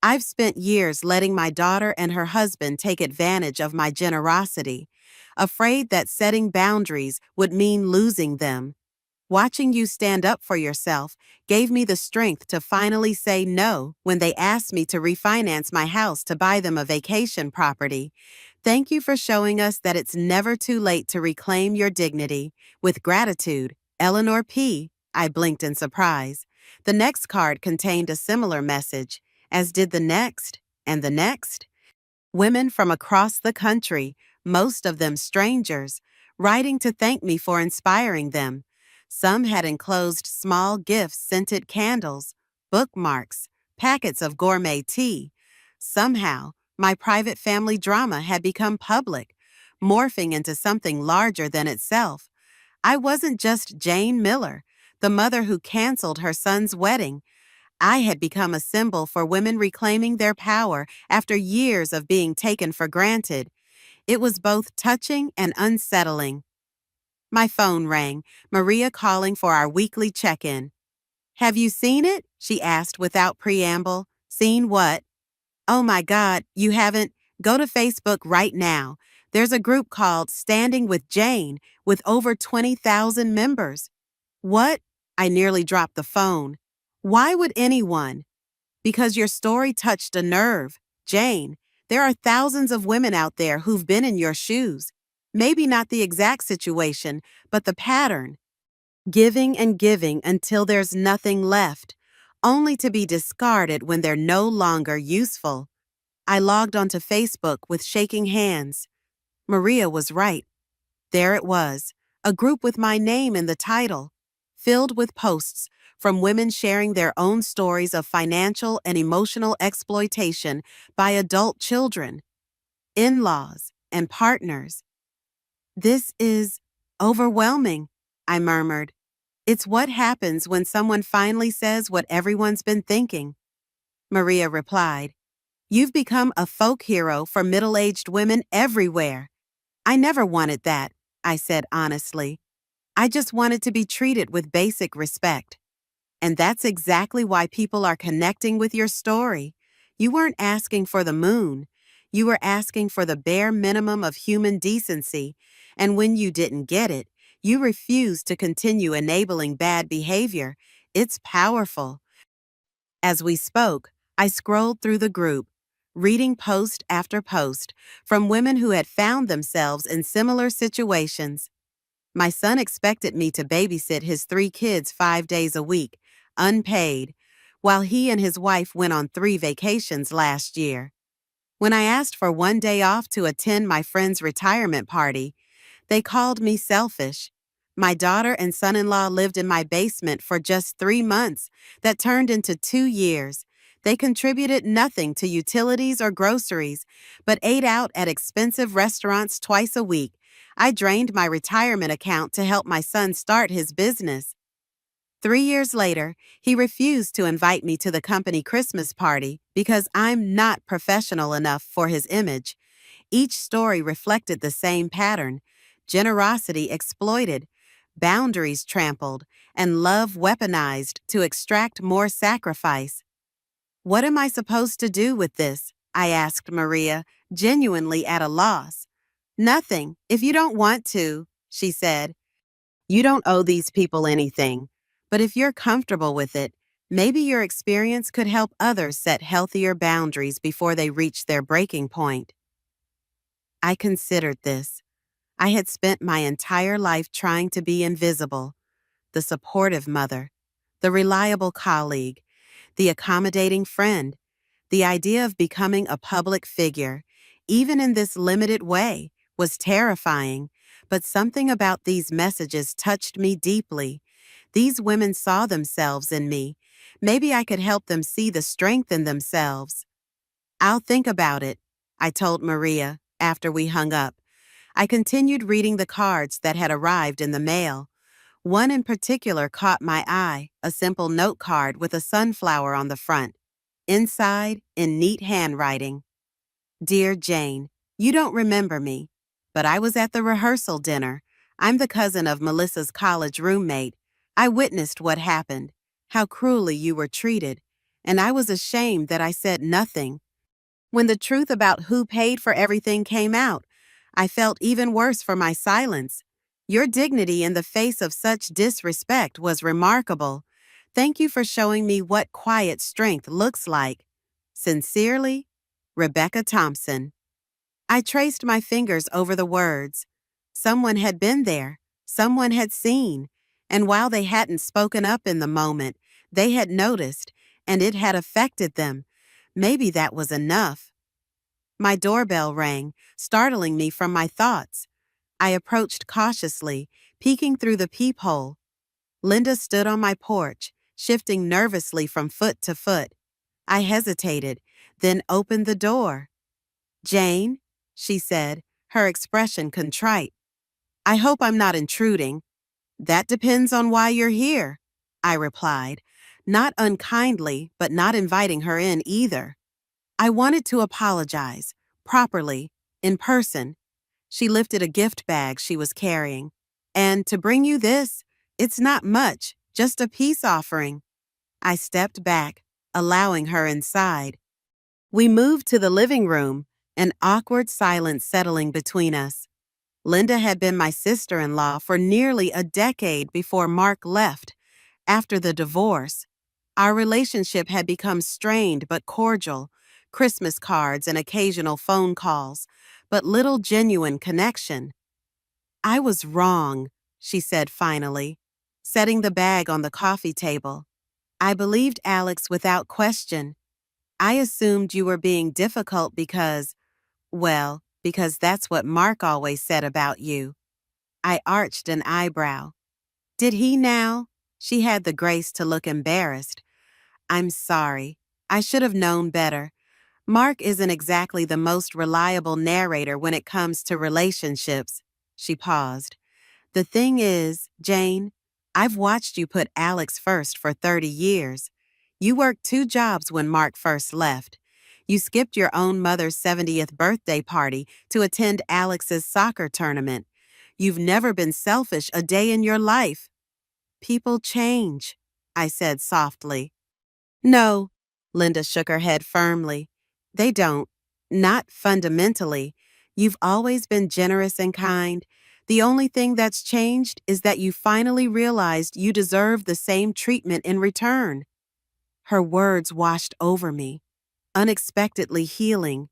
I've spent years letting my daughter and her husband take advantage of my generosity, afraid that setting boundaries would mean losing them. Watching you stand up for yourself gave me the strength to finally say no when they asked me to refinance my house to buy them a vacation property. Thank you for showing us that it's never too late to reclaim your dignity. With gratitude, Eleanor P. I blinked in surprise. The next card contained a similar message, as did the next, and the next. Women from across the country, most of them strangers, writing to thank me for inspiring them. Some had enclosed small gifts, scented candles, bookmarks, packets of gourmet tea. Somehow, my private family drama had become public, morphing into something larger than itself. I wasn't just Jane Miller, the mother who canceled her son's wedding. I had become a symbol for women reclaiming their power after years of being taken for granted. It was both touching and unsettling. My phone rang, Maria calling for our weekly check-in. Have you seen it? She asked without preamble. Seen what? Oh my God, you haven't? Go to Facebook right now. There's a group called Standing with Jane with over 20,000 members. What? I nearly dropped the phone. Why would anyone? Because your story touched a nerve. Jane, there are thousands of women out there who've been in your shoes. Maybe not the exact situation, but the pattern. Giving and giving until there's nothing left, only to be discarded when they're no longer useful. I logged onto Facebook with shaking hands. Maria was right. There it was, a group with my name in the title, filled with posts from women sharing their own stories of financial and emotional exploitation by adult children, in-laws, and partners. This is overwhelming, I murmured. It's what happens when someone finally says what everyone's been thinking. Maria replied, You've become a folk hero for middle-aged women everywhere. I never wanted that, I said honestly. I just wanted to be treated with basic respect. And that's exactly why people are connecting with your story. You weren't asking for the moon. You were asking for the bare minimum of human decency. And when you didn't get it, you refused to continue enabling bad behavior. It's powerful. As we spoke, I scrolled through the group, reading post after post from women who had found themselves in similar situations. My son expected me to babysit his 3 kids 5 days a week, unpaid, while he and his wife went on 3 vacations last year. When I asked for 1 day off to attend my friend's retirement party, they called me selfish. My daughter and son-in-law lived in my basement for just 3 months that turned into 2 years. They contributed nothing to utilities or groceries, but ate out at expensive restaurants twice a week. I drained my retirement account to help my son start his business. 3 years later, he refused to invite me to the company Christmas party because I'm not professional enough for his image. Each story reflected the same pattern: generosity exploited, boundaries trampled, and love weaponized to extract more sacrifice. What am I supposed to do with this? I asked Maria, genuinely at a loss. Nothing, if you don't want to, she said. You don't owe these people anything. But if you're comfortable with it, maybe your experience could help others set healthier boundaries before they reach their breaking point. I considered this. I had spent my entire life trying to be invisible, the supportive mother, the reliable colleague, the accommodating friend. The idea of becoming a public figure, even in this limited way, was terrifying, but something about these messages touched me deeply. These women saw themselves in me. Maybe I could help them see the strength in themselves. I'll think about it, I told Maria after we hung up. I continued reading the cards that had arrived in the mail. One in particular caught my eye, a simple note card with a sunflower on the front. Inside, in neat handwriting, Dear Jane, you don't remember me, but I was at the rehearsal dinner. I'm the cousin of Melissa's college roommate. I witnessed what happened, how cruelly you were treated, and I was ashamed that I said nothing. When the truth about who paid for everything came out, I felt even worse for my silence. Your dignity in the face of such disrespect was remarkable. Thank you for showing me what quiet strength looks like. Sincerely, Rebecca Thompson. I traced my fingers over the words. Someone had been there, someone had seen, and while they hadn't spoken up in the moment, they had noticed, and it had affected them. Maybe that was enough. My doorbell rang, startling me from my thoughts. I approached cautiously, peeking through the peephole. Linda stood on my porch, shifting nervously from foot to foot. I hesitated, then opened the door. Jane, she said, her expression contrite. I hope I'm not intruding. That depends on why you're here, I replied, not unkindly, but not inviting her in either. I wanted to apologize, properly, in person. She lifted a gift bag she was carrying. And to bring you this, it's not much, just a peace offering. I stepped back, allowing her inside. We moved to the living room, an awkward silence settling between us. Linda had been my sister-in-law for nearly a decade before Mark left. After the divorce, our relationship had become strained but cordial, Christmas cards and occasional phone calls, but little genuine connection. I was wrong, she said finally, setting the bag on the coffee table. I believed Alex without question. I assumed you were being difficult because that's what Mark always said about you. I arched an eyebrow. Did he now? She had the grace to look embarrassed. I'm sorry. I should have known better. Mark isn't exactly the most reliable narrator when it comes to relationships. She paused. The thing is, Jane, I've watched you put Alex first for 30 years. You worked 2 jobs when Mark first left. You skipped your own mother's 70th birthday party to attend Alex's soccer tournament. You've never been selfish a day in your life. People change, I said softly. No, Linda shook her head firmly. They don't. Not fundamentally. You've always been generous and kind. The only thing that's changed is that you finally realized you deserve the same treatment in return. Her words washed over me, unexpectedly healing.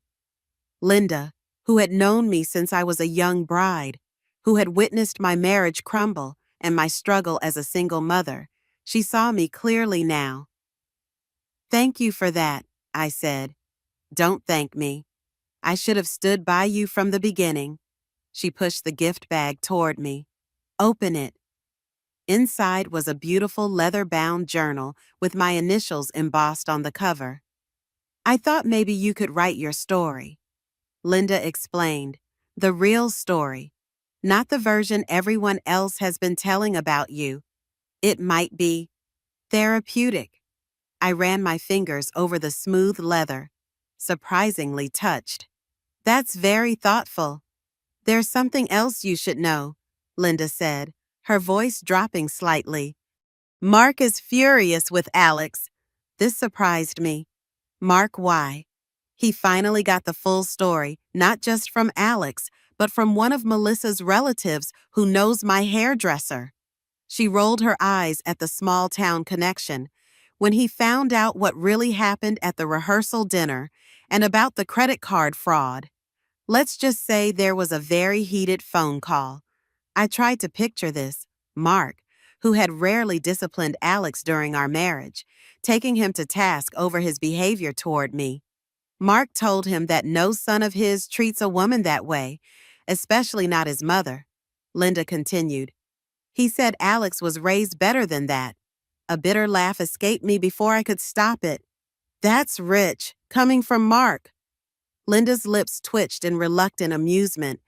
Linda, who had known me since I was a young bride, who had witnessed my marriage crumble and my struggle as a single mother, she saw me clearly now. Thank you for that, I said. Don't thank me. I should have stood by you from the beginning. She pushed the gift bag toward me. Open it. Inside was a beautiful leather-bound journal with my initials embossed on the cover. I thought maybe you could write your story. Linda explained. The real story. Not the version everyone else has been telling about you. It might be therapeutic. I ran my fingers over the smooth leather, surprisingly touched. That's very thoughtful. There's something else you should know, Linda said, her voice dropping slightly. Mark is furious with Alex. This surprised me. Mark, why? He finally got the full story, not just from Alex, but from one of Melissa's relatives who knows my hairdresser. She rolled her eyes at the small-town connection. When he found out what really happened at the rehearsal dinner and about the credit card fraud. Let's just say there was a very heated phone call. I tried to picture this. Mark, who had rarely disciplined Alex during our marriage, taking him to task over his behavior toward me. Mark told him that no son of his treats a woman that way, especially not his mother. Linda continued. He said Alex was raised better than that. A bitter laugh escaped me before I could stop it. That's rich, coming from Mark. Linda's lips twitched in reluctant amusement.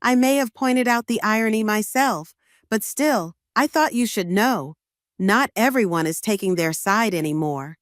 I may have pointed out the irony myself, but still, I thought you should know. Not everyone is taking their side anymore.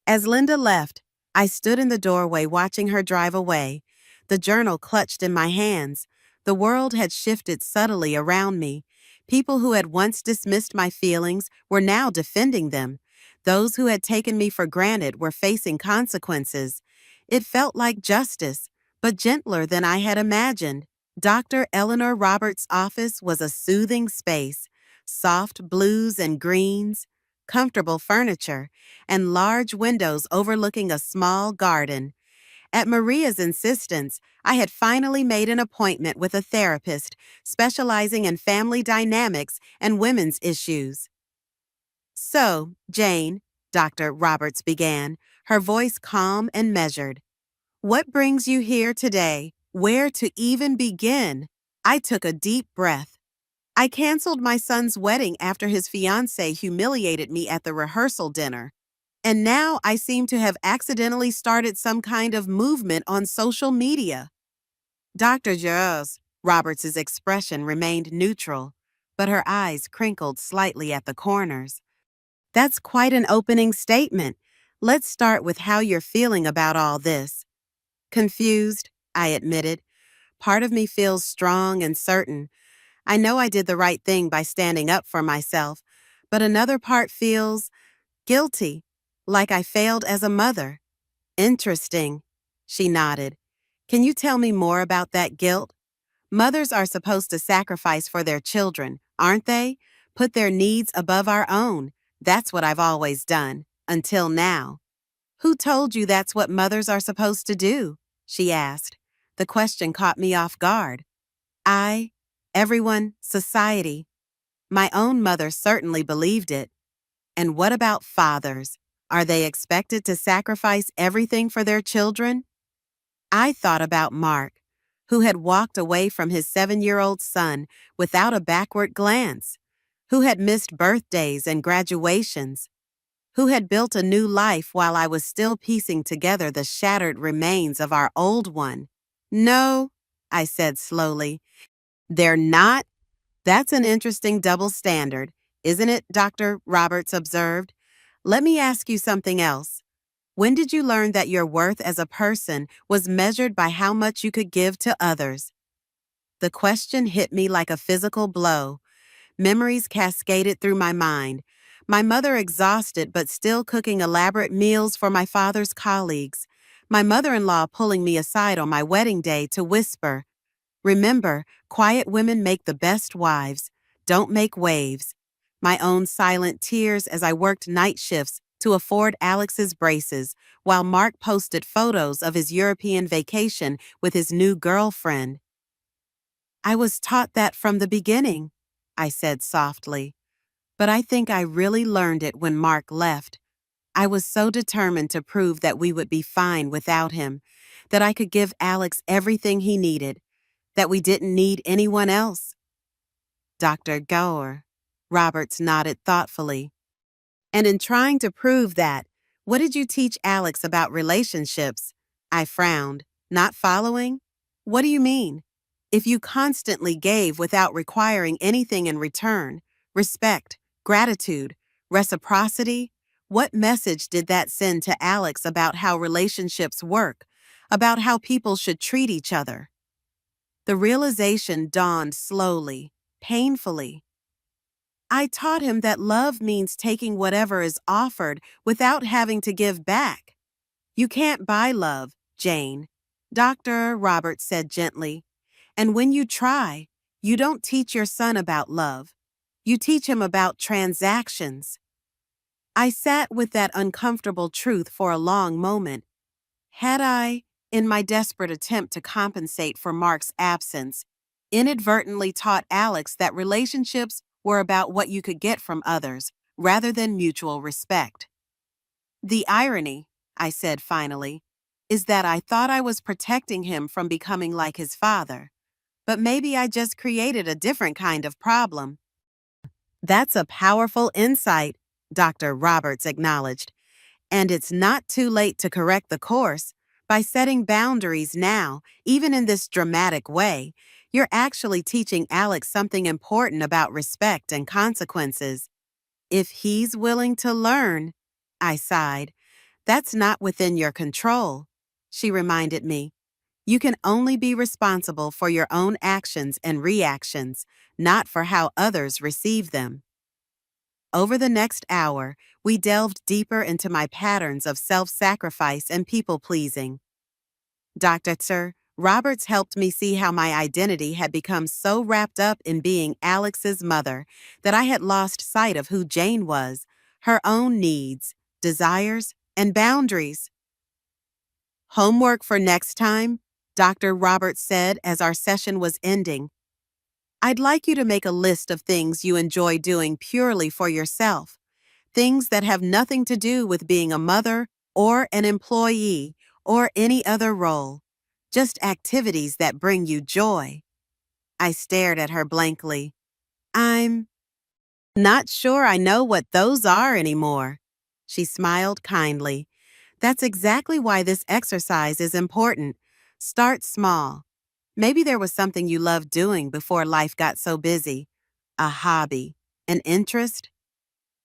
As Linda left, I stood in the doorway watching her drive away, the journal clutched in my hands. The world had shifted subtly around me. People who had once dismissed my feelings were now defending them. Those who had taken me for granted were facing consequences. It felt like justice, but gentler than I had imagined. Dr. Eleanor Roberts' office was a soothing space, soft blues and greens, comfortable furniture, and large windows overlooking a small garden. At Maria's insistence, I had finally made an appointment with a therapist specializing in family dynamics and women's issues. So, Jane, Dr. Roberts began, her voice calm and measured. What brings you here today? Where to even begin? I took a deep breath. I canceled my son's wedding after his fiancée humiliated me at the rehearsal dinner. And now I seem to have accidentally started some kind of movement on social media. Dr. Jers, Roberts's expression remained neutral, but her eyes crinkled slightly at the corners. That's quite an opening statement. Let's start with how you're feeling about all this. Confused, I admitted. Part of me feels strong and certain. I know I did the right thing by standing up for myself, but another part feels guilty, like I failed as a mother. Interesting, she nodded. Can you tell me more about that guilt? Mothers are supposed to sacrifice for their children, aren't they? Put their needs above our own. That's what I've always done, until now. Who told you that's what mothers are supposed to do? She asked. The question caught me off guard. Everyone, society. My own mother certainly believed it. And what about fathers? Are they expected to sacrifice everything for their children? I thought about Mark, who had walked away from his 7-year-old son without a backward glance, who had missed birthdays and graduations, who had built a new life while I was still piecing together the shattered remains of our old one. No, I said slowly, they're not. That's an interesting double standard, isn't it? Dr. Roberts observed. Let me ask you something else. When did you learn that your worth as a person was measured by how much you could give to others? The question hit me like a physical blow. Memories cascaded through my mind. My mother exhausted but still cooking elaborate meals for my father's colleagues. My mother-in-law pulling me aside on my wedding day to whisper, remember, quiet women make the best wives. Don't make waves. My own silent tears as I worked night shifts to afford Alex's braces, while Mark posted photos of his European vacation with his new girlfriend. I was taught that from the beginning, I said softly. But I think I really learned it when Mark left. I was so determined to prove that we would be fine without him, that I could give Alex everything he needed, that we didn't need anyone else. Dr. Goer, Roberts nodded thoughtfully. And in trying to prove that, what did you teach Alex about relationships? I frowned. Not following? What do you mean? If you constantly gave without requiring anything in return, respect, gratitude, reciprocity, what message did that send to Alex about how relationships work, about how people should treat each other? The realization dawned slowly, painfully. I taught him that love means taking whatever is offered without having to give back. You can't buy love, Jane, Dr. Roberts said gently. And when you try, you don't teach your son about love. You teach him about transactions. I sat with that uncomfortable truth for a long moment. Had I, in my desperate attempt to compensate for Mark's absence, inadvertently taught Alex that relationships were about what you could get from others, rather than mutual respect? The irony, I said finally, is that I thought I was protecting him from becoming like his father. But maybe I just created a different kind of problem. That's a powerful insight, Dr. Roberts acknowledged. And it's not too late to correct the course. By setting boundaries now, even in this dramatic way, You're actually teaching Alex something important about respect and consequences. If he's willing to learn, I sighed. That's not within your control, she reminded me. You can only be responsible for your own actions and reactions, not for how others receive them. Over the next hour, we delved deeper into my patterns of self-sacrifice and people-pleasing. Dr. Sir Roberts helped me see how my identity had become so wrapped up in being Alex's mother that I had lost sight of who Jane was, her own needs, desires, and boundaries. Homework for next time, Dr. Roberts said as our session was ending. I'd like you to make a list of things you enjoy doing purely for yourself, things that have nothing to do with being a mother or an employee or any other role, just activities that bring you joy. I stared at her blankly. I'm not sure I know what those are anymore. She smiled kindly. That's exactly why this exercise is important. Start small. Maybe there was something you loved doing before life got so busy. A hobby, an interest.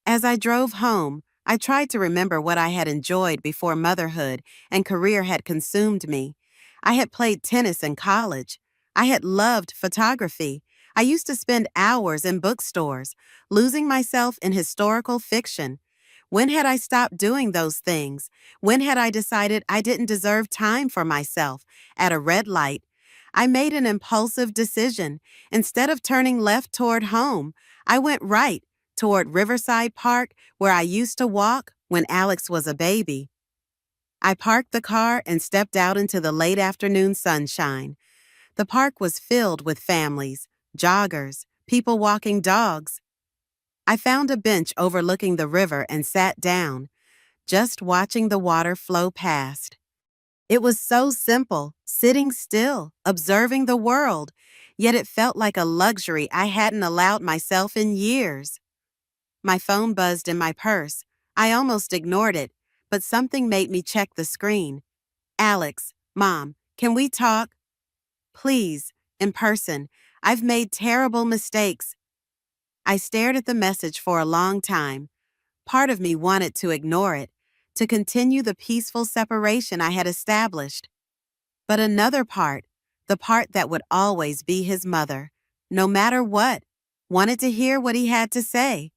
As I drove home, I tried to remember what I had enjoyed before motherhood and career had consumed me. I had played tennis in college. I had loved photography. I used to spend hours in bookstores, losing myself in historical fiction. When had I stopped doing those things? When had I decided I didn't deserve time for myself? At a red light, I made an impulsive decision. Instead of turning left toward home, I went right toward Riverside Park, where I used to walk when Alex was a baby. I parked the car and stepped out into the late afternoon sunshine. The park was filled with families, joggers, people walking dogs. I found a bench overlooking the river and sat down, just watching the water flow past. It was so simple, sitting still, observing the world, yet it felt like a luxury I hadn't allowed myself in years. My phone buzzed in my purse. I almost ignored it, but something made me check the screen. Alex, Mom, can we talk? Please, in person. I've made terrible mistakes. I stared at the message for a long time. Part of me wanted to ignore it, to continue the peaceful separation I had established. But another part, the part that would always be his mother, no matter what, wanted to hear what he had to say.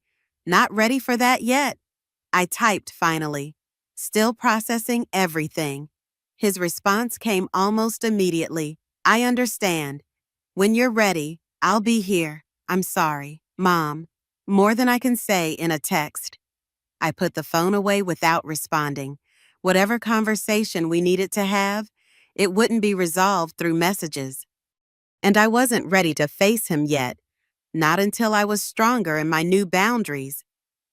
Not ready for that yet. I typed finally, still processing everything. His response came almost immediately. I understand. When you're ready, I'll be here. I'm sorry, Mom. More than I can say in a text. I put the phone away without responding. Whatever conversation we needed to have, it wouldn't be resolved through messages. And I wasn't ready to face him yet. Not until I was stronger in my new boundaries.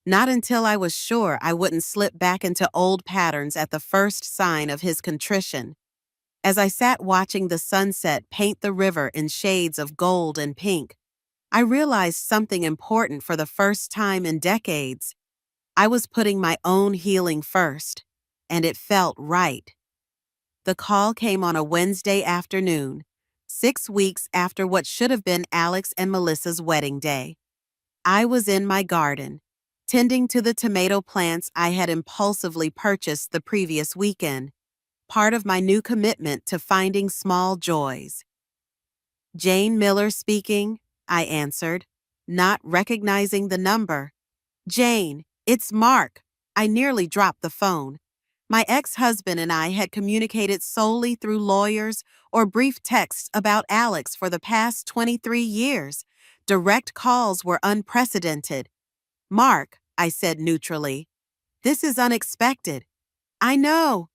Not until I was sure I wouldn't slip back into old patterns at the first sign of his contrition. As I sat watching the sunset paint the river in shades of gold and pink, I realized something important for the first time in decades. I was putting my own healing first, and it felt right. The call came on a Wednesday afternoon, 6 weeks after what should have been Alex and Melissa's wedding day. I was in my garden, tending to the tomato plants I had impulsively purchased the previous weekend, part of my new commitment to finding small joys. Jane Miller speaking, I answered, not recognizing the number. Jane, it's Mark. I nearly dropped the phone. My ex-husband and I had communicated solely through lawyers or brief texts about Alex for the past 23 years. Direct calls were unprecedented. Mark, I said neutrally, this is unexpected. I know.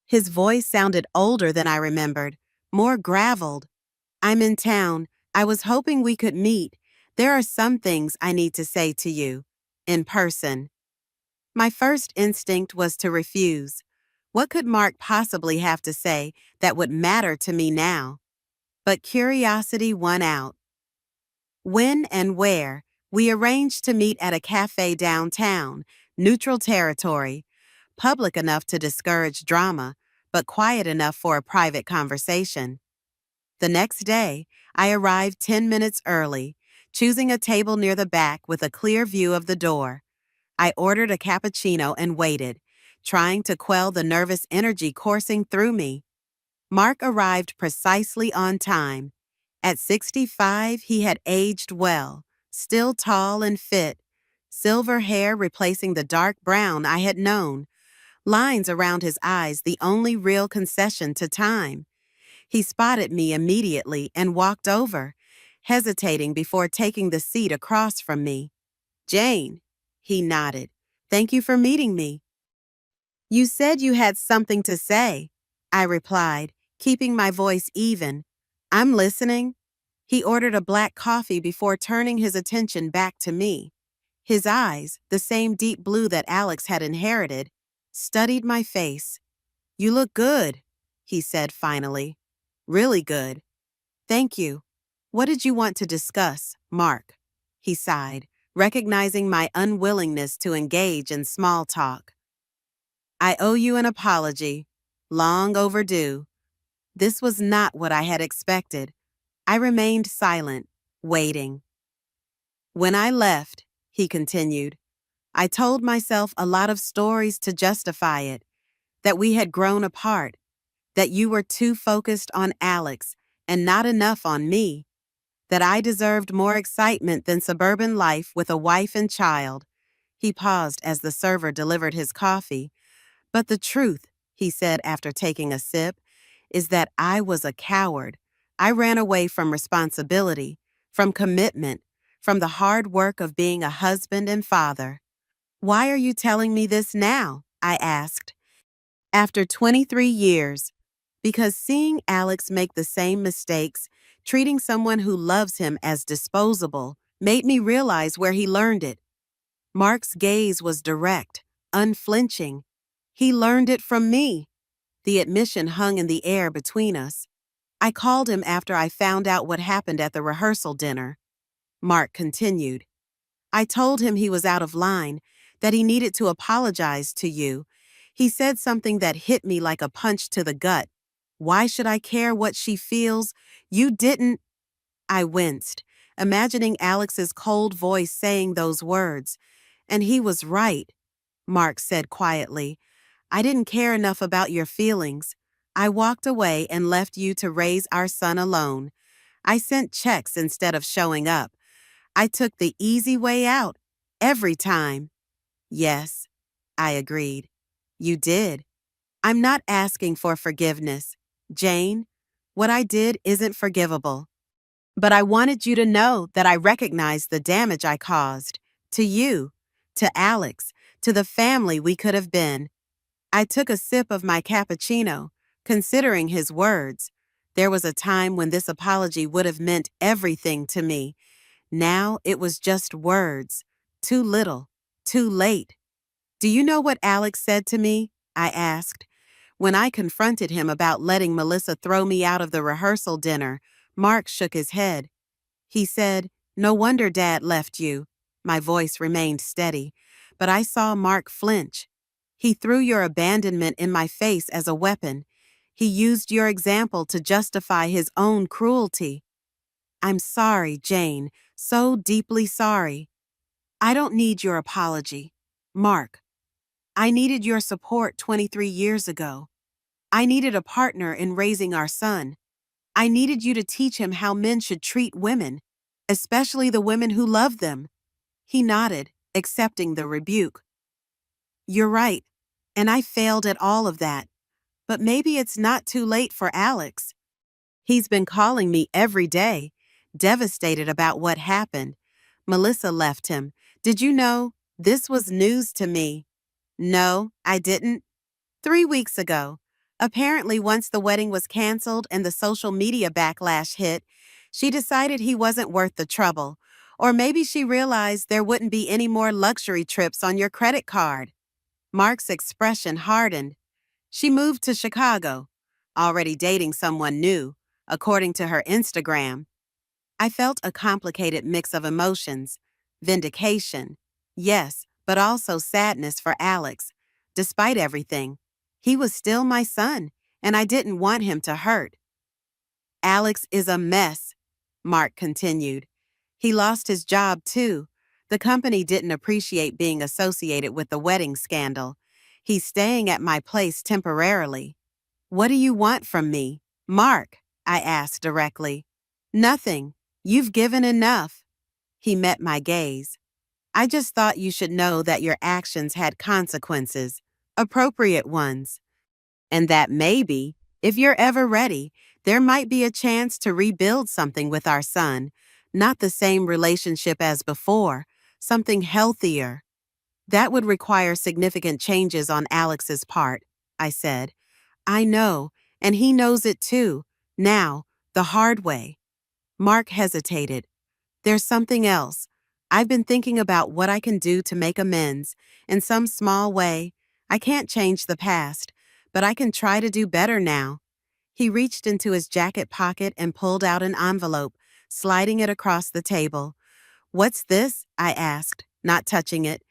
His voice sounded older than I remembered, more graveled. I'm in town. I was hoping we could meet. There are some things I need to say to you. In person. My first instinct was to refuse. What could Mark possibly have to say that would matter to me now? But curiosity won out. When and where, we arranged to meet at a cafe downtown, neutral territory, public enough to discourage drama, but quiet enough for a private conversation. The next day, I arrived 10 minutes early, choosing a table near the back with a clear view of the door. I ordered a cappuccino and waited, trying to quell the nervous energy coursing through me. Mark arrived precisely on time. At 65, he had aged well, still tall and fit, silver hair replacing the dark brown I had known, lines around his eyes the only real concession to time. He spotted me immediately and walked over, hesitating before taking the seat across from me. "Jane," he nodded. "Thank you for meeting me." "You said you had something to say," I replied, keeping my voice even. "I'm listening." He ordered a black coffee before turning his attention back to me. His eyes, the same deep blue that Alex had inherited, studied my face. "You look good," he said finally. "Really good." "Thank you. What did you want to discuss, Mark?" He sighed, recognizing my unwillingness to engage in small talk. "I owe you an apology. Long overdue." This was not what I had expected. I remained silent, waiting. "When I left," he continued, "I told myself a lot of stories to justify it, that we had grown apart, that you were too focused on Alex and not enough on me, that I deserved more excitement than suburban life with a wife and child." He paused as the server delivered his coffee. "But the truth," he said after taking a sip, "is that I was a coward. I ran away from responsibility, from commitment, from the hard work of being a husband and father." "Why are you telling me this now?" I asked. "After 23 years. Because seeing Alex make the same mistakes, treating someone who loves him as disposable, made me realize where he learned it." Mark's gaze was direct, unflinching. "He learned it from me." The admission hung in the air between us. "I called him after I found out what happened at the rehearsal dinner." Mark continued. "I told him he was out of line, that he needed to apologize to you. He said something that hit me like a punch to the gut. 'Why should I care what she feels? You didn't—'" I winced, imagining Alex's cold voice saying those words. "And he was right," Mark said quietly. "I didn't care enough about your feelings. I walked away and left you to raise our son alone. I sent checks instead of showing up. I took the easy way out, every time." "Yes," I agreed. "You did. I'm not asking for forgiveness, Jane. What I did isn't forgivable. But I wanted you to know that I recognize the damage I caused. To you, to Alex, to the family we could have been." I took a sip of my cappuccino, considering his words. There was a time when this apology would have meant everything to me. Now it was just words. Too little, too late. "Do you know what Alex said to me?" I asked. When I confronted him about letting Melissa throw me out of the rehearsal dinner, Mark shook his head. He said, "No wonder Dad left you." My voice remained steady, but I saw Mark flinch. "He threw your abandonment in my face as a weapon. He used your example to justify his own cruelty." "I'm sorry, Jane, so deeply sorry." "I don't need your apology. Mark, I needed your support 23 years ago. I needed a partner in raising our son. I needed you to teach him how men should treat women, especially the women who love them." He nodded, accepting the rebuke. "You're right, and I failed at all of that. But maybe it's not too late for Alex. He's been calling me every day, devastated about what happened. Melissa left him. Did you know? This was news to me." "No, I didn't." 3 weeks ago. Apparently, once the wedding was canceled and the social media backlash hit, she decided he wasn't worth the trouble. Or maybe she realized there wouldn't be any more luxury trips on your credit card. Mark's expression hardened. "She moved to Chicago, already dating someone new, according to her Instagram." I felt a complicated mix of emotions. Vindication, yes, but also sadness for Alex. Despite everything, he was still my son, and I didn't want him to hurt. Alex is a mess, Mark continued. He lost his job, too. The company didn't appreciate being associated with the wedding scandal. He's staying at my place temporarily. What do you want from me, Mark? I asked directly. Nothing. You've given enough. He met my gaze. I just thought you should know that your actions had consequences, appropriate ones, and that maybe, if you're ever ready, there might be a chance to rebuild something with our son, not the same relationship as before, something healthier. That would require significant changes on Alex's part, I said. I know, and he knows it too, now, the hard way. Mark hesitated. There's something else. I've been thinking about what I can do to make amends, in some small way. I can't change the past, but I can try to do better now. He reached into his jacket pocket and pulled out an envelope, sliding it across the table. What's this? I asked, not touching it.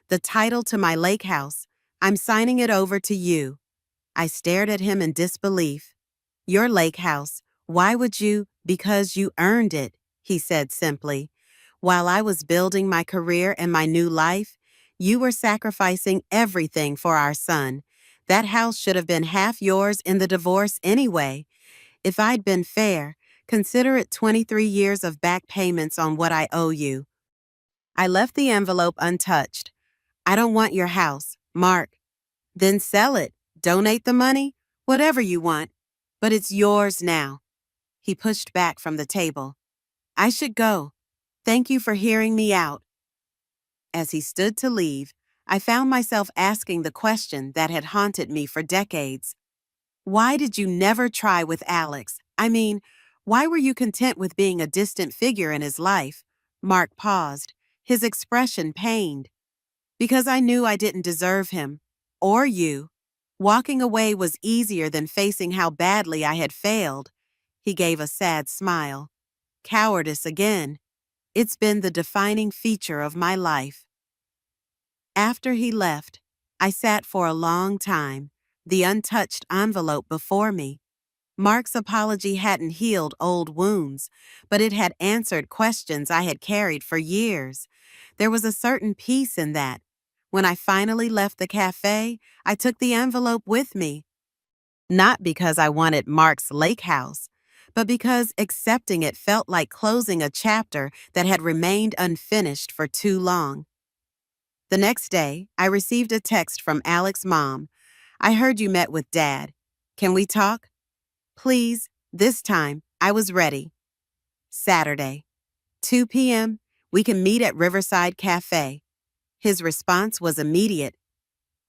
The title to my lake house. I'm signing it over to you. I stared at him in disbelief. Your lake house. Why would you? Because you earned it, he said simply. While I was building my career and my new life, you were sacrificing everything for our son. That house should have been half yours in the divorce anyway. If I'd been fair, consider it 23 years of back payments on what I owe you. I left the envelope untouched. I don't want your house, Mark. Then sell it, donate the money, whatever you want. But it's yours now. He pushed back from the table. I should go. Thank you for hearing me out. As he stood to leave, I found myself asking the question that had haunted me for decades. Why did you never try with Alex? I mean, why were you content with being a distant figure in his life? Mark paused, his expression pained. Because I knew I didn't deserve him. Or you. Walking away was easier than facing how badly I had failed. He gave a sad smile. Cowardice again. It's been the defining feature of my life. After he left, I sat for a long time, the untouched envelope before me. Mark's apology hadn't healed old wounds, but it had answered questions I had carried for years. There was a certain peace in that. When I finally left the cafe, I took the envelope with me. Not because I wanted Mark's lake house, but because accepting it felt like closing a chapter that had remained unfinished for too long. The next day, I received a text from Alex's mom. I heard you met with Dad. Can we talk? Please, this time, I was ready. Saturday, 2 p.m., we can meet at Riverside Cafe. His response was immediate.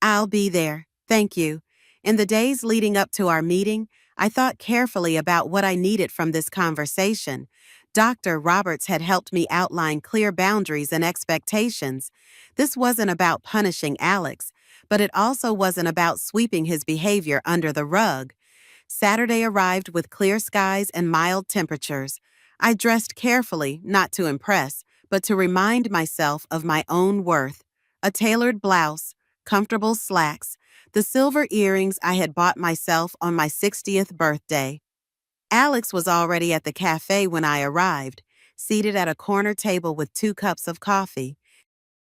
I'll be there, thank you. In the days leading up to our meeting, I thought carefully about what I needed from this conversation. Dr. Roberts had helped me outline clear boundaries and expectations. This wasn't about punishing Alex, but it also wasn't about sweeping his behavior under the rug. Saturday arrived with clear skies and mild temperatures. I dressed carefully, not to impress, but to remind myself of my own worth. A tailored blouse, comfortable slacks, the silver earrings I had bought myself on my 60th birthday. Alex was already at the cafe when I arrived, seated at a corner table with 2 cups of coffee.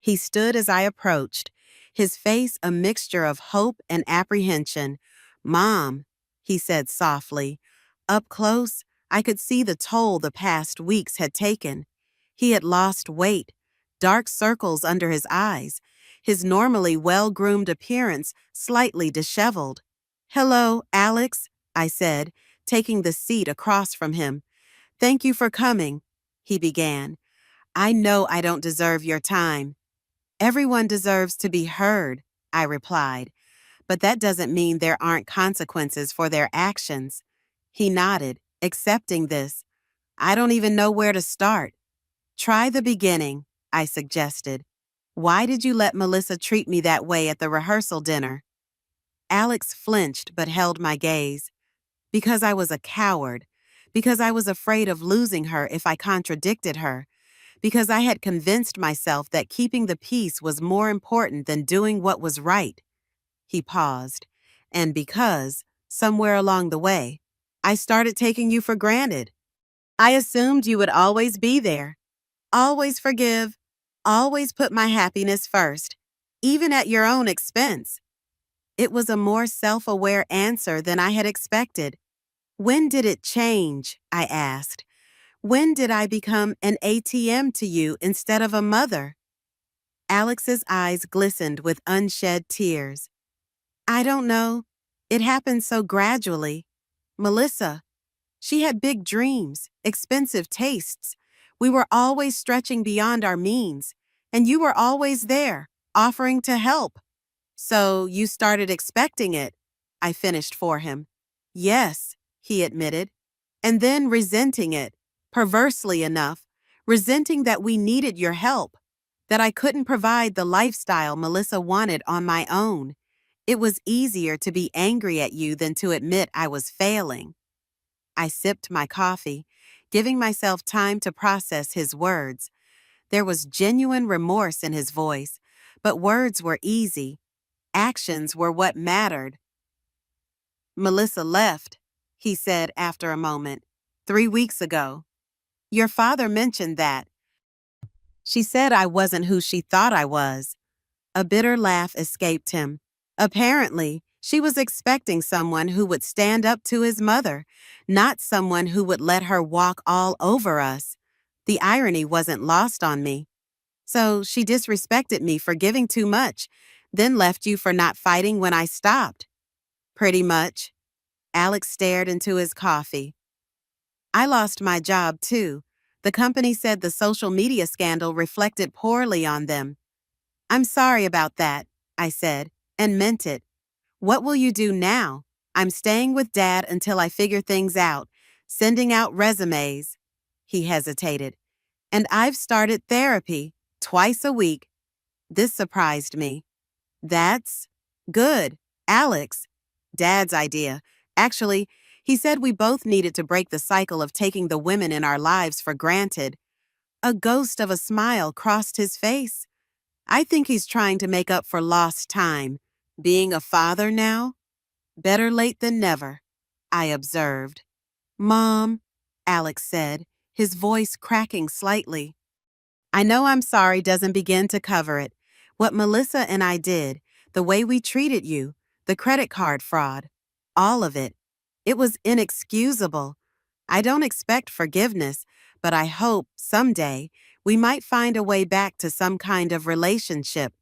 He stood as I approached, his face a mixture of hope and apprehension. Mom, he said softly. Up close, I could see the toll the past weeks had taken. He had lost weight, dark circles under his eyes, his normally well-groomed appearance slightly disheveled. Hello, Alex, I said, taking the seat across from him. Thank you for coming, he began. I know I don't deserve your time. Everyone deserves to be heard, I replied. But that doesn't mean there aren't consequences for their actions. He nodded, accepting this. I don't even know where to start. Try the beginning, I suggested. Why did you let Melissa treat me that way at the rehearsal dinner? Alex flinched but held my gaze. Because I was a coward. Because I was afraid of losing her if I contradicted her. Because I had convinced myself that keeping the peace was more important than doing what was right. He paused. And because, somewhere along the way, I started taking you for granted. I assumed you would always be there, always forgive, always put my happiness first, even at your own expense. It was a more self-aware answer than I had expected. When did it change? I asked. When did I become an ATM to you instead of a mother? Alex's eyes glistened with unshed tears. I don't know. It happened so gradually. Melissa, she had big dreams, expensive tastes. We were always stretching beyond our means, and you were always there, offering to help. So you started expecting it, I finished for him. Yes, he admitted, and then resenting it, perversely enough, resenting that we needed your help, that I couldn't provide the lifestyle Melissa wanted on my own. It was easier to be angry at you than to admit I was failing. I sipped my coffee, giving myself time to process his words. There was genuine remorse in his voice, but words were easy. Actions were what mattered. Melissa left, he said after a moment, 3 weeks ago. Your father mentioned that. She said I wasn't who she thought I was. A bitter laugh escaped him. Apparently, she was expecting someone who would stand up to his mother, not someone who would let her walk all over us. The irony wasn't lost on me. So she disrespected me for giving too much, then left you for not fighting when I stopped. Pretty much. Alex stared into his coffee. I lost my job too. The company said the social media scandal reflected poorly on them. I'm sorry about that, I said, and meant it. What will you do now? I'm staying with Dad until I figure things out, sending out resumes. He hesitated. And I've started therapy, twice a week. This surprised me. That's good, Alex. Dad's idea. Actually, he said we both needed to break the cycle of taking the women in our lives for granted. A ghost of a smile crossed his face. I think he's trying to make up for lost time. Being a father now? Better late than never, I observed. Mom, Alex said, his voice cracking slightly. I know I'm sorry doesn't begin to cover it. What Melissa and I did, the way we treated you, the credit card fraud, all of it. It was inexcusable. I don't expect forgiveness, but I hope someday we might find a way back to some kind of relationship,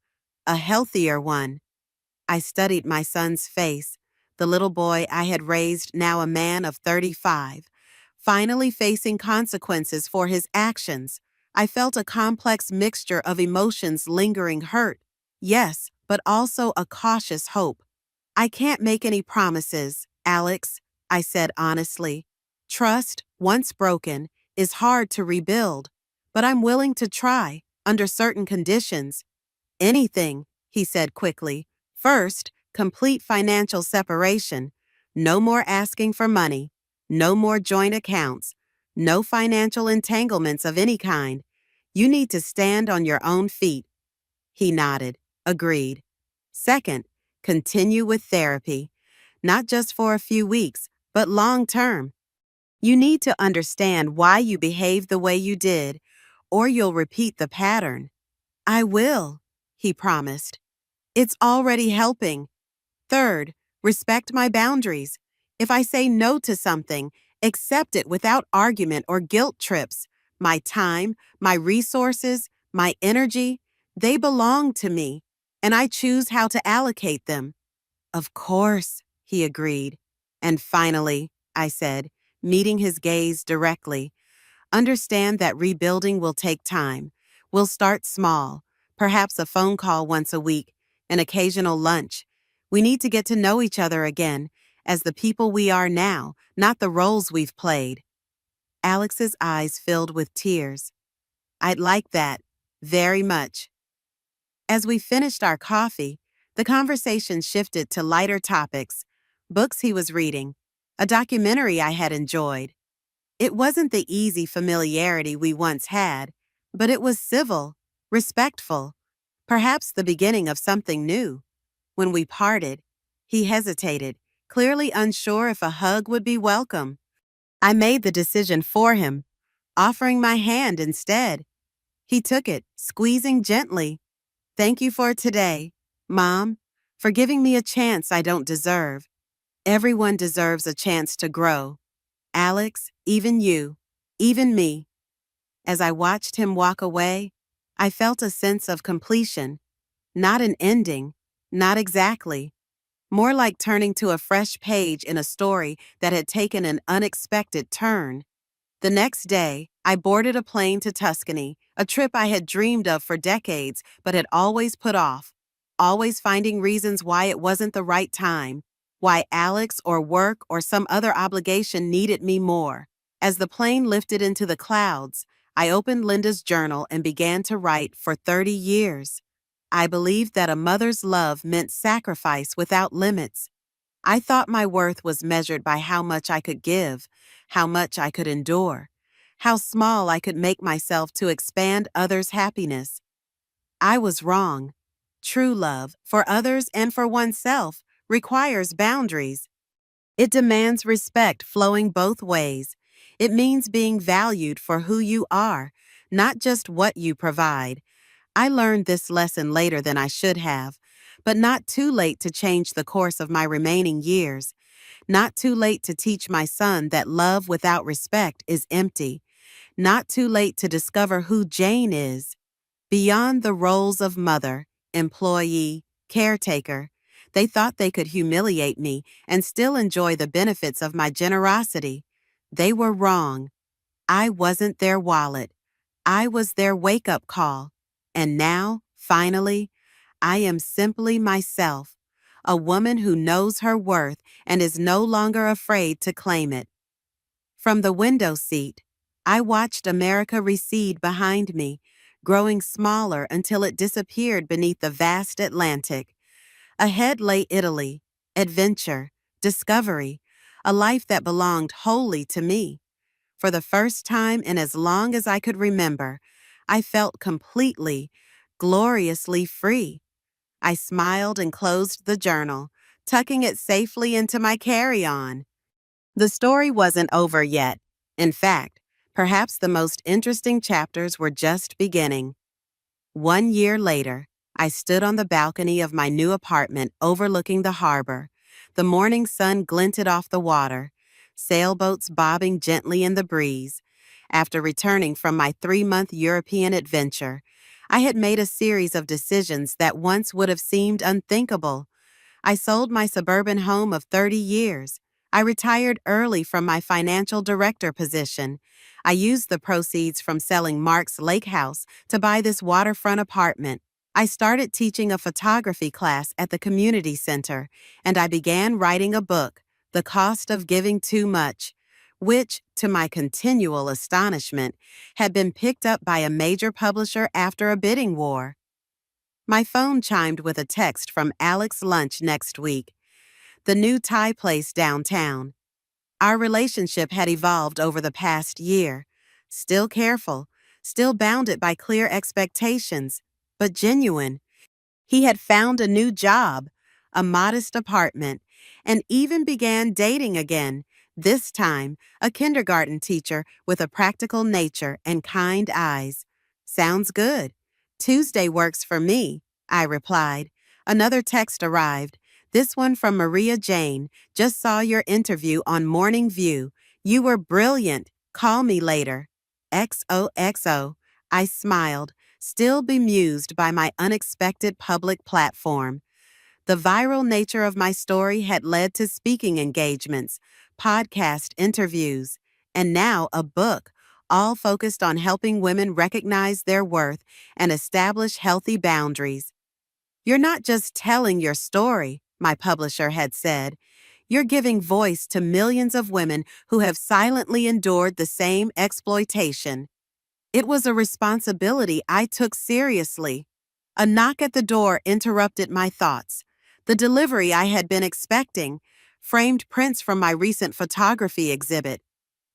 a healthier one. I studied my son's face, the little boy I had raised, now a man of 35, finally facing consequences for his actions. I felt a complex mixture of emotions, lingering hurt, yes, but also a cautious hope. I can't make any promises, Alex, I said honestly. Trust, once broken, is hard to rebuild, but I'm willing to try, under certain conditions. Anything, he said quickly. First, complete financial separation. No more asking for money. No more joint accounts. No financial entanglements of any kind. You need to stand on your own feet. He nodded, agreed. Second, continue with therapy. Not just for a few weeks, but long term. You need to understand why you behaved the way you did, or you'll repeat the pattern. I will, he promised. It's already helping. Third, respect my boundaries. If I say no to something, accept it without argument or guilt trips. My time, my resources, my energy, they belong to me, and I choose how to allocate them. Of course, he agreed. And finally, I said, meeting his gaze directly, understand that rebuilding will take time. We'll start small, perhaps a phone call once a week, an occasional lunch. We need to get to know each other again, as the people we are now, not the roles we've played. Alex's eyes filled with tears. I'd like that, very much. As we finished our coffee, the conversation shifted to lighter topics, books he was reading, a documentary I had enjoyed. It wasn't the easy familiarity we once had, but it was civil, respectful, perhaps the beginning of something new. When we parted, he hesitated, clearly unsure if a hug would be welcome. I made the decision for him, offering my hand instead. He took it, squeezing gently. Thank you for today, Mom, for giving me a chance I don't deserve. Everyone deserves a chance to grow. Alex, even you, even me. As I watched him walk away, I felt a sense of completion. Not an ending, not exactly. More like turning to a fresh page in a story that had taken an unexpected turn. The next day, I boarded a plane to Tuscany, a trip I had dreamed of for decades but had always put off, always finding reasons why it wasn't the right time, why Alex or work or some other obligation needed me more. As the plane lifted into the clouds, I opened Linda's journal and began to write for 30 years. I believed that a mother's love meant sacrifice without limits. I thought my worth was measured by how much I could give, how much I could endure, how small I could make myself to expand others' happiness. I was wrong. True love, for others and for oneself, requires boundaries. It demands respect flowing both ways. It means being valued for who you are, not just what you provide. I learned this lesson later than I should have, but not too late to change the course of my remaining years. Not too late to teach my son that love without respect is empty. Not too late to discover who Jane is. Beyond the roles of mother, employee, caretaker, they thought they could humiliate me and still enjoy the benefits of my generosity. They were wrong. I wasn't their wallet. I was their wake-up call. And now, finally, I am simply myself, a woman who knows her worth and is no longer afraid to claim it. From the window seat, I watched America recede behind me, growing smaller until it disappeared beneath the vast Atlantic. Ahead lay Italy, adventure, discovery, a life that belonged wholly to me. For the first time in as long as I could remember, I felt completely, gloriously free. I smiled and closed the journal, tucking it safely into my carry-on. The story wasn't over yet. In fact, perhaps the most interesting chapters were just beginning. 1 year later, I stood on the balcony of my new apartment overlooking the harbor. The morning sun glinted off the water, sailboats bobbing gently in the breeze. After returning from my 3-month European adventure, I had made a series of decisions that once would have seemed unthinkable. I sold my suburban home of 30 years. I retired early from my financial director position. I used the proceeds from selling Mark's lake house to buy this waterfront apartment. I started teaching a photography class at the community center, and I began writing a book, The Cost of Giving Too Much, which, to my continual astonishment, had been picked up by a major publisher after a bidding war. My phone chimed with a text from Alex Lunch next week, the new Thai place downtown. Our relationship had evolved over the past year. Still careful, still bounded by clear expectations, but genuine. He had found a new job, a modest apartment, and even began dating again, this time a kindergarten teacher with a practical nature and kind eyes. Sounds good. Tuesday works for me, I replied. Another text arrived, this one from Maria Jane. Just saw your interview on Morning View. You were brilliant. Call me later. XOXO. I smiled, still bemused by my unexpected public platform. The viral nature of my story had led to speaking engagements, podcast interviews, and now a book, all focused on helping women recognize their worth and establish healthy boundaries. You're not just telling your story, my publisher had said. You're giving voice to millions of women who have silently endured the same exploitation. It was a responsibility I took seriously. A knock at the door interrupted my thoughts. The delivery I had been expecting, framed prints from my recent photography exhibit.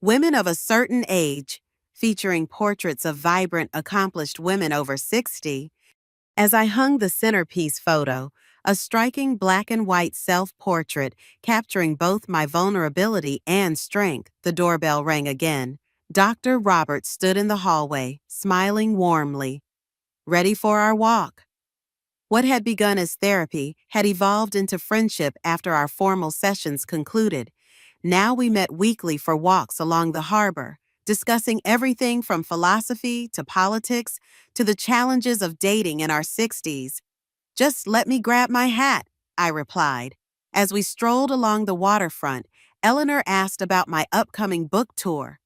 Women of a certain age, featuring portraits of vibrant, accomplished women over 60. As I hung the centerpiece photo, A striking black and white self-portrait capturing both my vulnerability and strength. The doorbell rang again. Dr. Roberts stood in the hallway, smiling warmly. Ready for our walk? What had begun as therapy had evolved into friendship after our formal sessions concluded. Now we met weekly for walks along the harbor, discussing everything from philosophy to politics to the challenges of dating in our 60s. Just let me grab my hat, I replied. As we strolled along the waterfront, Eleanor asked about my upcoming book tour.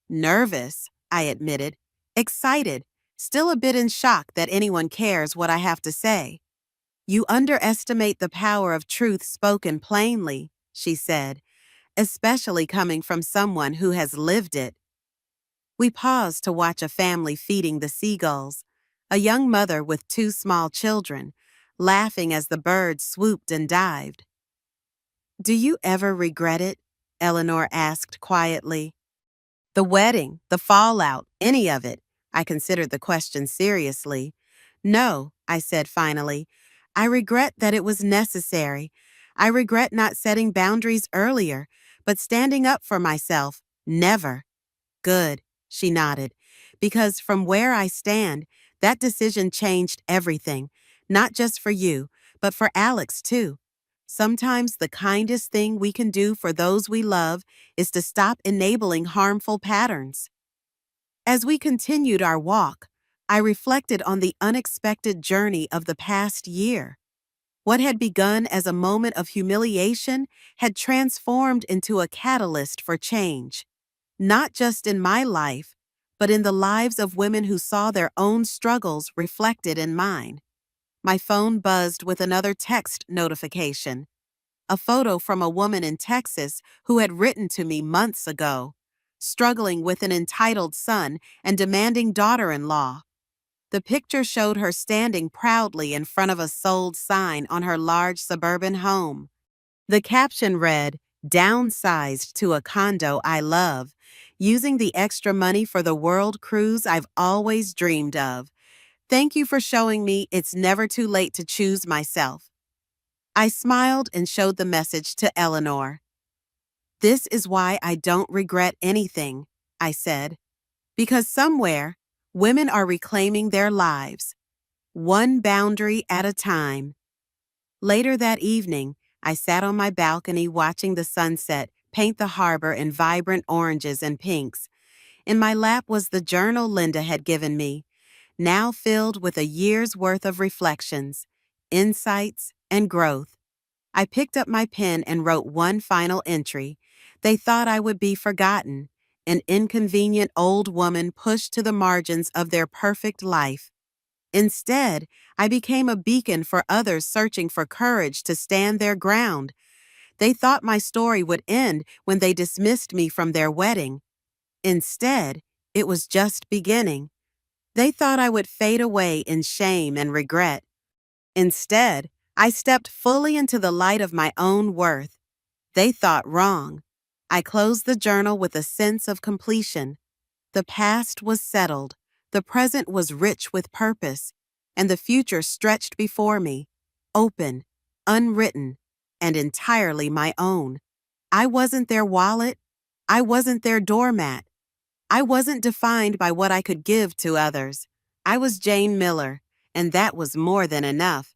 Nervous, I admitted. Excited, still a bit in shock that anyone cares what I have to say. You underestimate the power of truth spoken plainly, she said, especially coming from someone who has lived it. We paused to watch a family feeding the seagulls, a young mother with two small children, laughing as the birds swooped and dived. Do you ever regret it? Eleanor asked quietly. The wedding, the fallout, any of it. I considered the question seriously. No, I said finally. I regret that it was necessary. I regret not setting boundaries earlier, but standing up for myself, never. Good, she nodded, because from where I stand, that decision changed everything, not just for you, but for Alex too. Sometimes the kindest thing we can do for those we love is to stop enabling harmful patterns. As we continued our walk, I reflected on the unexpected journey of the past year. What had begun as a moment of humiliation had transformed into a catalyst for change. Not just in my life, but in the lives of women who saw their own struggles reflected in mine. My phone buzzed with another text notification. A photo from a woman in Texas who had written to me months ago, struggling with an entitled son and demanding daughter-in-law. The picture showed her standing proudly in front of a sold sign on her large suburban home. The caption read, "Downsized to a condo I love, using the extra money for the world cruise I've always dreamed of. Thank you for showing me it's never too late to choose myself." I smiled and showed the message to Eleanor. This is why I don't regret anything, I said. Because somewhere, women are reclaiming their lives, one boundary at a time. Later that evening, I sat on my balcony watching the sunset paint the harbor in vibrant oranges and pinks. In my lap was the journal Linda had given me, now filled with a year's worth of reflections, insights, and growth. I picked up my pen and wrote one final entry. They thought I would be forgotten, an inconvenient old woman pushed to the margins of their perfect life. Instead, I became a beacon for others searching for courage to stand their ground. They thought my story would end when they dismissed me from their wedding. Instead, it was just beginning. They thought I would fade away in shame and regret. Instead, I stepped fully into the light of my own worth. They thought wrong. I closed the journal with a sense of completion. The past was settled, the present was rich with purpose, and the future stretched before me, open, unwritten, and entirely my own. I wasn't their wallet. I wasn't their doormat. I wasn't defined by what I could give to others. I was Jane Miller, and that was more than enough.